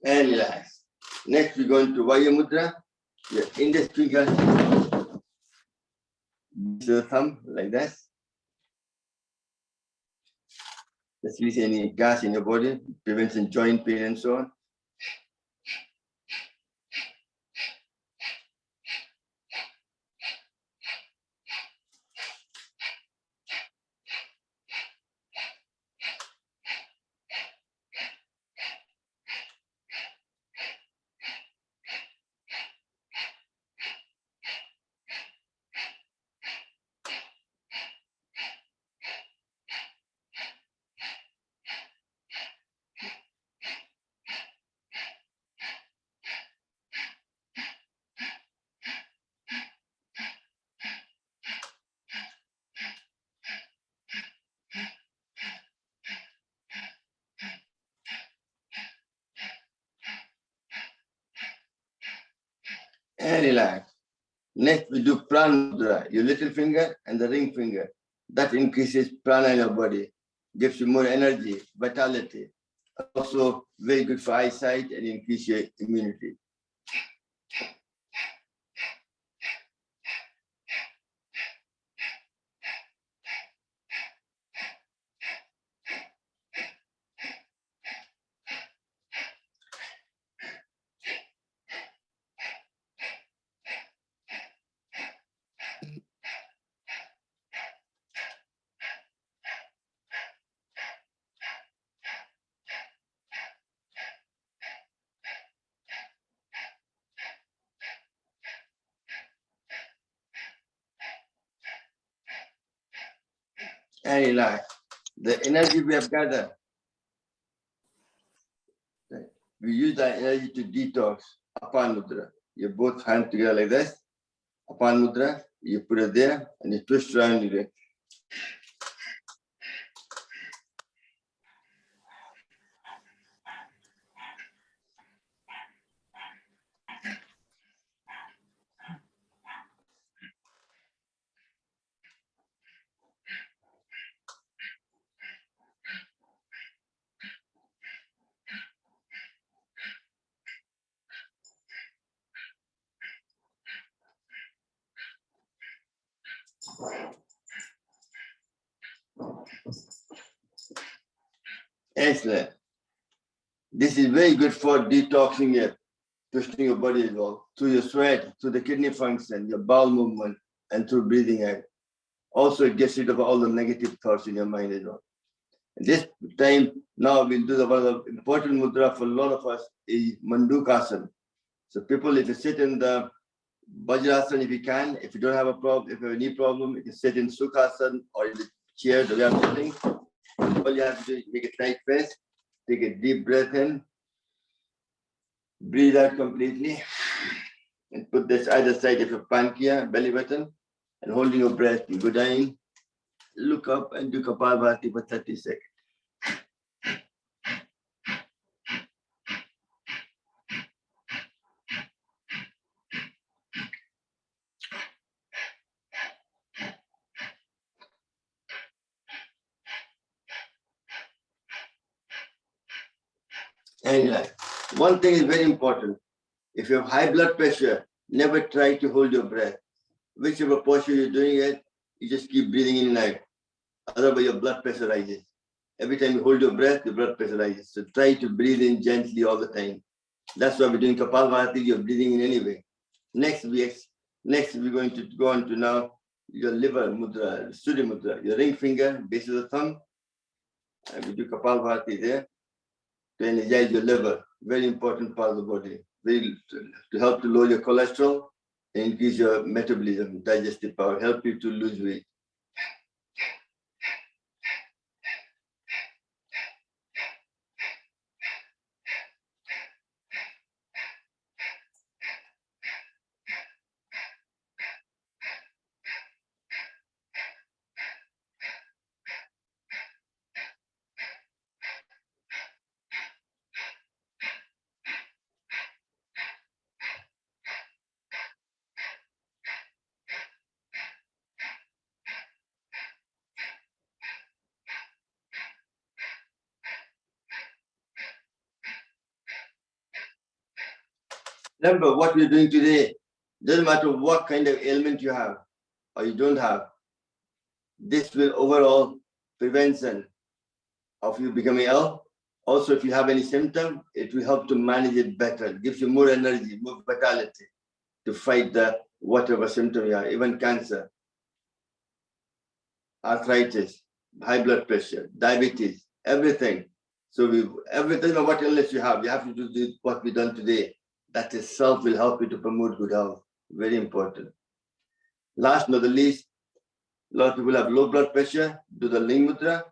And relax. Next, we're going to Vaya Mudra. Your index finger, the thumb like that. Let's release any gas in your body, prevents joint pain and so on. And relax. Next, we do prana mudra, your little finger and the ring finger. That increases prana in your body, gives you more energy, vitality. Also, very good for eyesight and increase your immunity. And relax. The energy we have gathered, we use that energy to detox. Apan mudra. You both hands together like this. Apan mudra, you put it there and you twist around it. Excellent. This is very good for detoxing your, twisting your body as well, through your sweat, through the kidney function, your bowel movement, and through breathing out. Also, it gets rid of all the negative thoughts in your mind as well. At this time, now we'll do one of the important mudra for a lot of us is Mandukasana. So people, if you sit in the Vajrasana, if you can, if you don't have a problem, if you have any problem, you can sit in Sukhasana or in the chair, the way I'm sitting. All you have to do is make a tight fist, take a deep breath in, breathe out completely, and put this either side of your pancreas, belly button, and holding your breath, you go down, look up and do Kapalbhati for 30 seconds. And one thing is very important. If you have high blood pressure, never try to hold your breath. Whichever posture you're doing it, you just keep breathing in and out. Otherwise, your blood pressure rises. Every time you hold your breath, your blood pressure rises. So try to breathe in gently all the time. That's why we're doing Kapalbhati, you're breathing in anyway. Next, we're going to go on to now your liver mudra, Surya mudra, your ring finger, base of the thumb. And we do Kapalbhati there to energize your liver, very important part of the body, to help to lower your cholesterol and increase your metabolism, digestive power, help you to lose weight. Remember what we're doing today. Doesn't matter what kind of ailment you have or you don't have. This will overall prevention of you becoming ill. Also, if you have any symptom, it will help to manage it better. It gives you more energy, more vitality to fight the whatever symptom you have, even cancer, arthritis, high blood pressure, diabetes, everything. So everything of what illness you have to do what we've done today. That itself will help you to promote good health. Very important. Last but not the least, a lot of people have low blood pressure, do the Ling Mudra,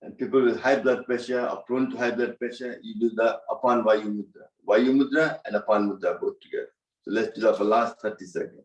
and people with high blood pressure are prone to high blood pressure, you do the Apan Vayu Mudra. Vayu Mudra and Apan Mudra both together. So let's do that for the last 30 seconds.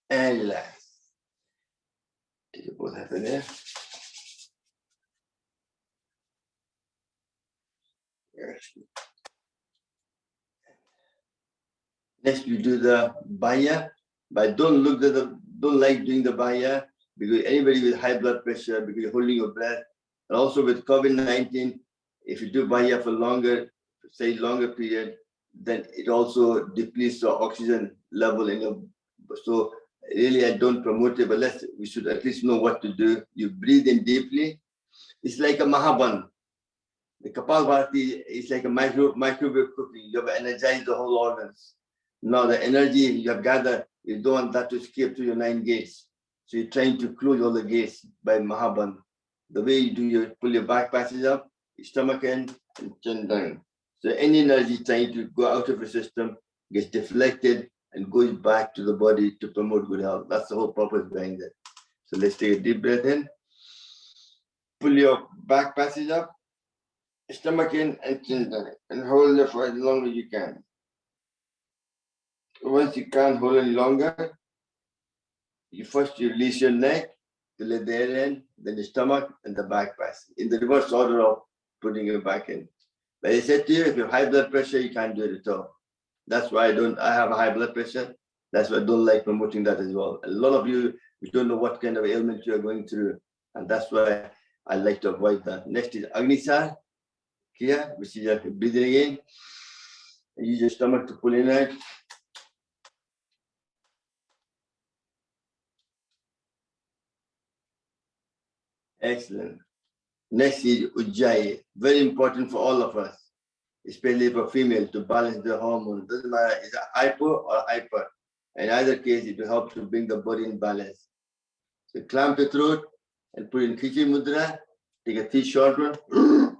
And relax. Take your both hands in there. Next, we do the Baya, but don't like doing the Baya because anybody with high blood pressure, because you're holding your breath, and also with COVID-19, if you do Baya for longer period, then it also depletes the oxygen level in your. So really, I don't promote it, but we should at least know what to do. You breathe in deeply. It's like a Mahaban. The Kapalbhati is like a microwave cooking. You have energized the whole organs. Now the energy you have gathered, you don't want that to escape to your 9 gates. So you're trying to close all the gates by Mahaban. The way you do, you pull your back passage up, your stomach in, and chin down. So any energy trying to go out of your system gets deflected and goes back to the body to promote good health. That's the whole purpose behind it. So let's take a deep breath in. Pull your back passage up, stomach in, and chin down. And hold it for as long as you can. Once you can't hold any longer, you release your neck to let the air in, then the stomach and the back pass in the reverse order of putting it back in. But I said to you, if you have high blood pressure, you can't do it at all. That's why I have a high blood pressure. That's why I don't like promoting that as well. A lot of you don't know what kind of ailment you are going through. And that's why I like to avoid that. Next is Agnisar, here, which is your breathing in. Use your stomach to pull in out. Excellent. Next is Ujjayi. Very important for all of us, especially for females, to balance the hormones. Doesn't matter, it's a hypo or hyper. In either case, it will help to bring the body in balance. So clamp your throat and put in Khichi Mudra. Take a 3 short one.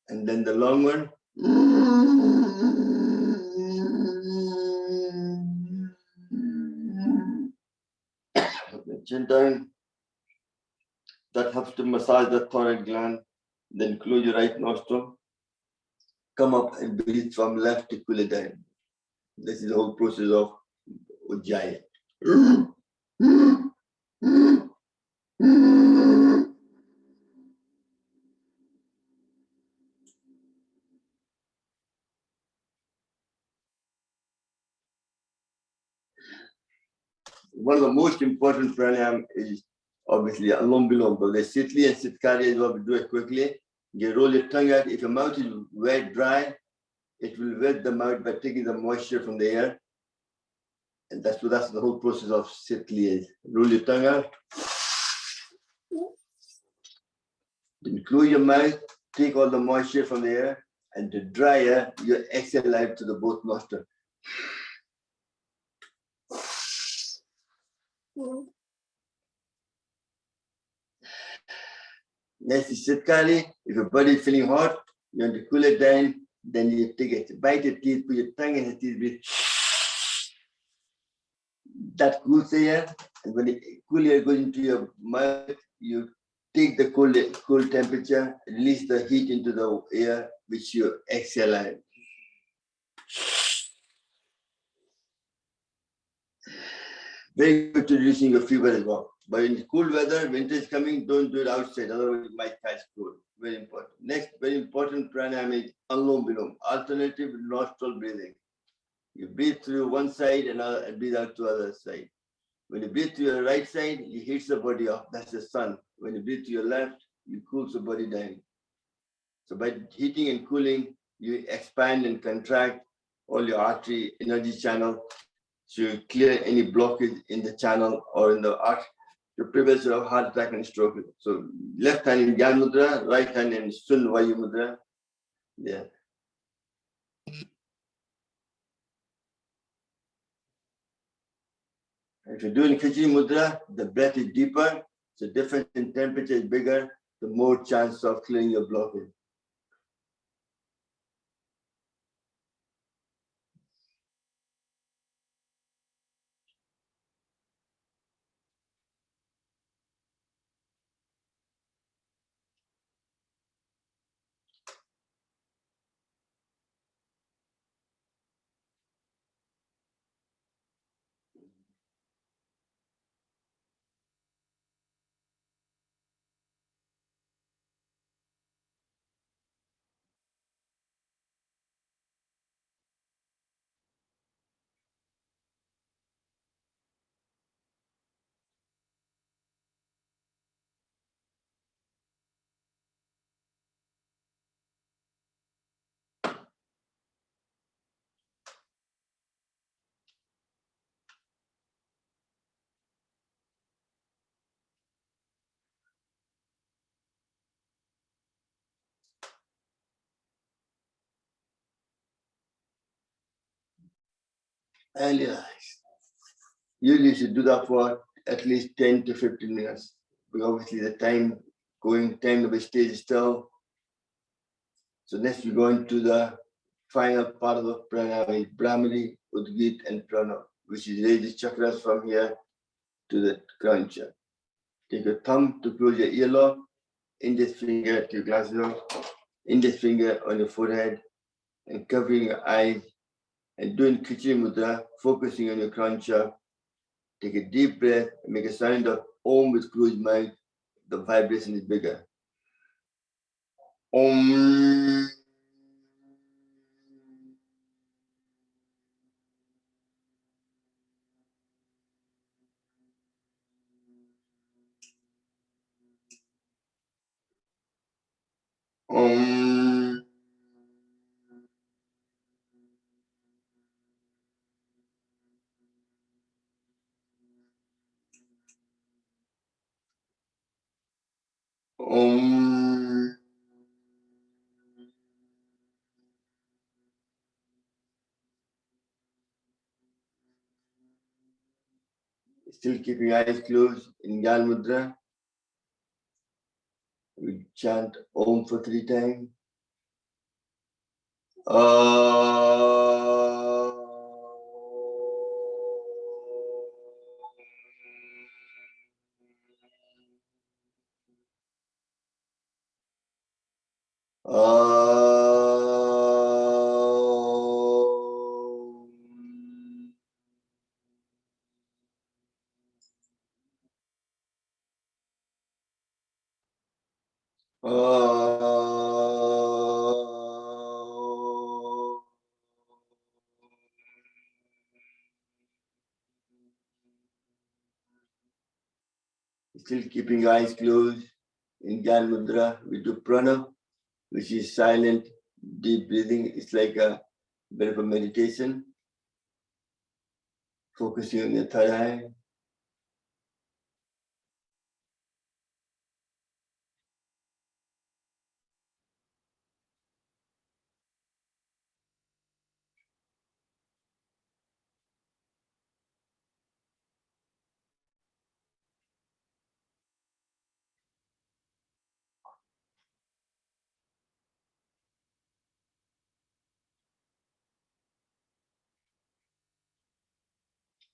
And then the long one. Chin down. That helps to massage the thyroid gland. Then close your right nostril. Come up and breathe from left to cool it down. This is the whole process of Ujjayi. One of the most important pranayam is obviously Alom Bilom, but the Sitli and Sitkari as well. We do it quickly. You roll your tongue out. If your mouth is wet, dry, it will wet the mouth by taking the moisture from the air. And that's the whole process of Sitli is. Roll your tongue out. Then close your mouth, take all the moisture from the air, and to dry air, you exhale out to the both nostrils. Next is Sitkari. If your body is feeling hot, you want to cool it down, then you take it, bite your teeth, put your tongue in the teeth, breathe. That cools the air, and when the cool air goes into your mouth, you take the cold temperature, release the heat into the air, which you exhale out. Very good to reducing your fever as well. But in cool weather, winter is coming, don't do it outside, otherwise you might catch cold. Very important. Next, very important pranayama is Anulom Vilom, alternative nostril breathing. You breathe through one side and breathe out to the other side. When you breathe to your right side, you heat the body up. That's the sun. When you breathe to your left, you cool the body down. So by heating and cooling, you expand and contract all your artery energy channel to clear any blockage in the channel or in the artery to prevent heart attack and stroke. So left hand in Gyan Mudra, right hand in Sun Vayu Mudra. Yeah. If you're doing Khichdi Mudra, the breath is deeper, so difference in temperature is bigger, the more chance of clearing your blockage. And usually you should do that for at least 10 to 15 minutes. But obviously the time of the stage is still. So next we go into the final part of the pranayama, Brahmari, Udgit, and Prana, which is raise the chakras from here to the crown chakra. Take your thumb to close your earlobe, index finger to your glasses off, index finger on your forehead, and covering your eyes, and doing Khichdi Mudra, focusing on your crown chakra. Take a deep breath and make a sound of Om with closed mouth. The vibration is bigger. Om. Om. Om. Still keeping your eyes closed in Gyan Mudra. We chant Om for 3 times. Still keeping your eyes closed in Gyan Mudra. We do Prana, which is silent, deep breathing. It's like a bit of a meditation, focusing on your third eye.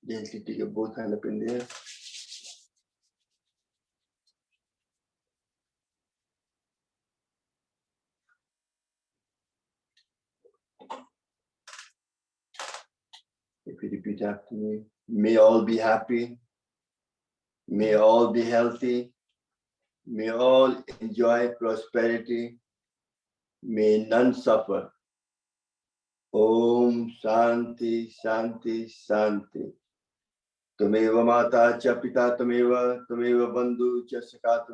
Gently take your both hand up in the air. If you repeat after me, may all be happy, may all be healthy, may all enjoy prosperity, may none suffer. Om Shanti Shanti Shanti. Tumeva mata cha pita tumeva bandhu cha sakha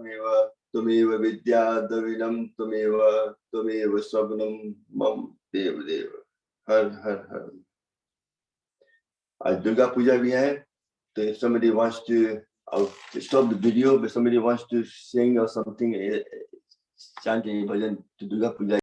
tumeva vidya davinam tumeva sabnam mam dev dev. Har har har. As Durga Puja we have, so if somebody wants to, I'll stop the video, but somebody wants to sing or something, chant any bhajan to Durga Puja.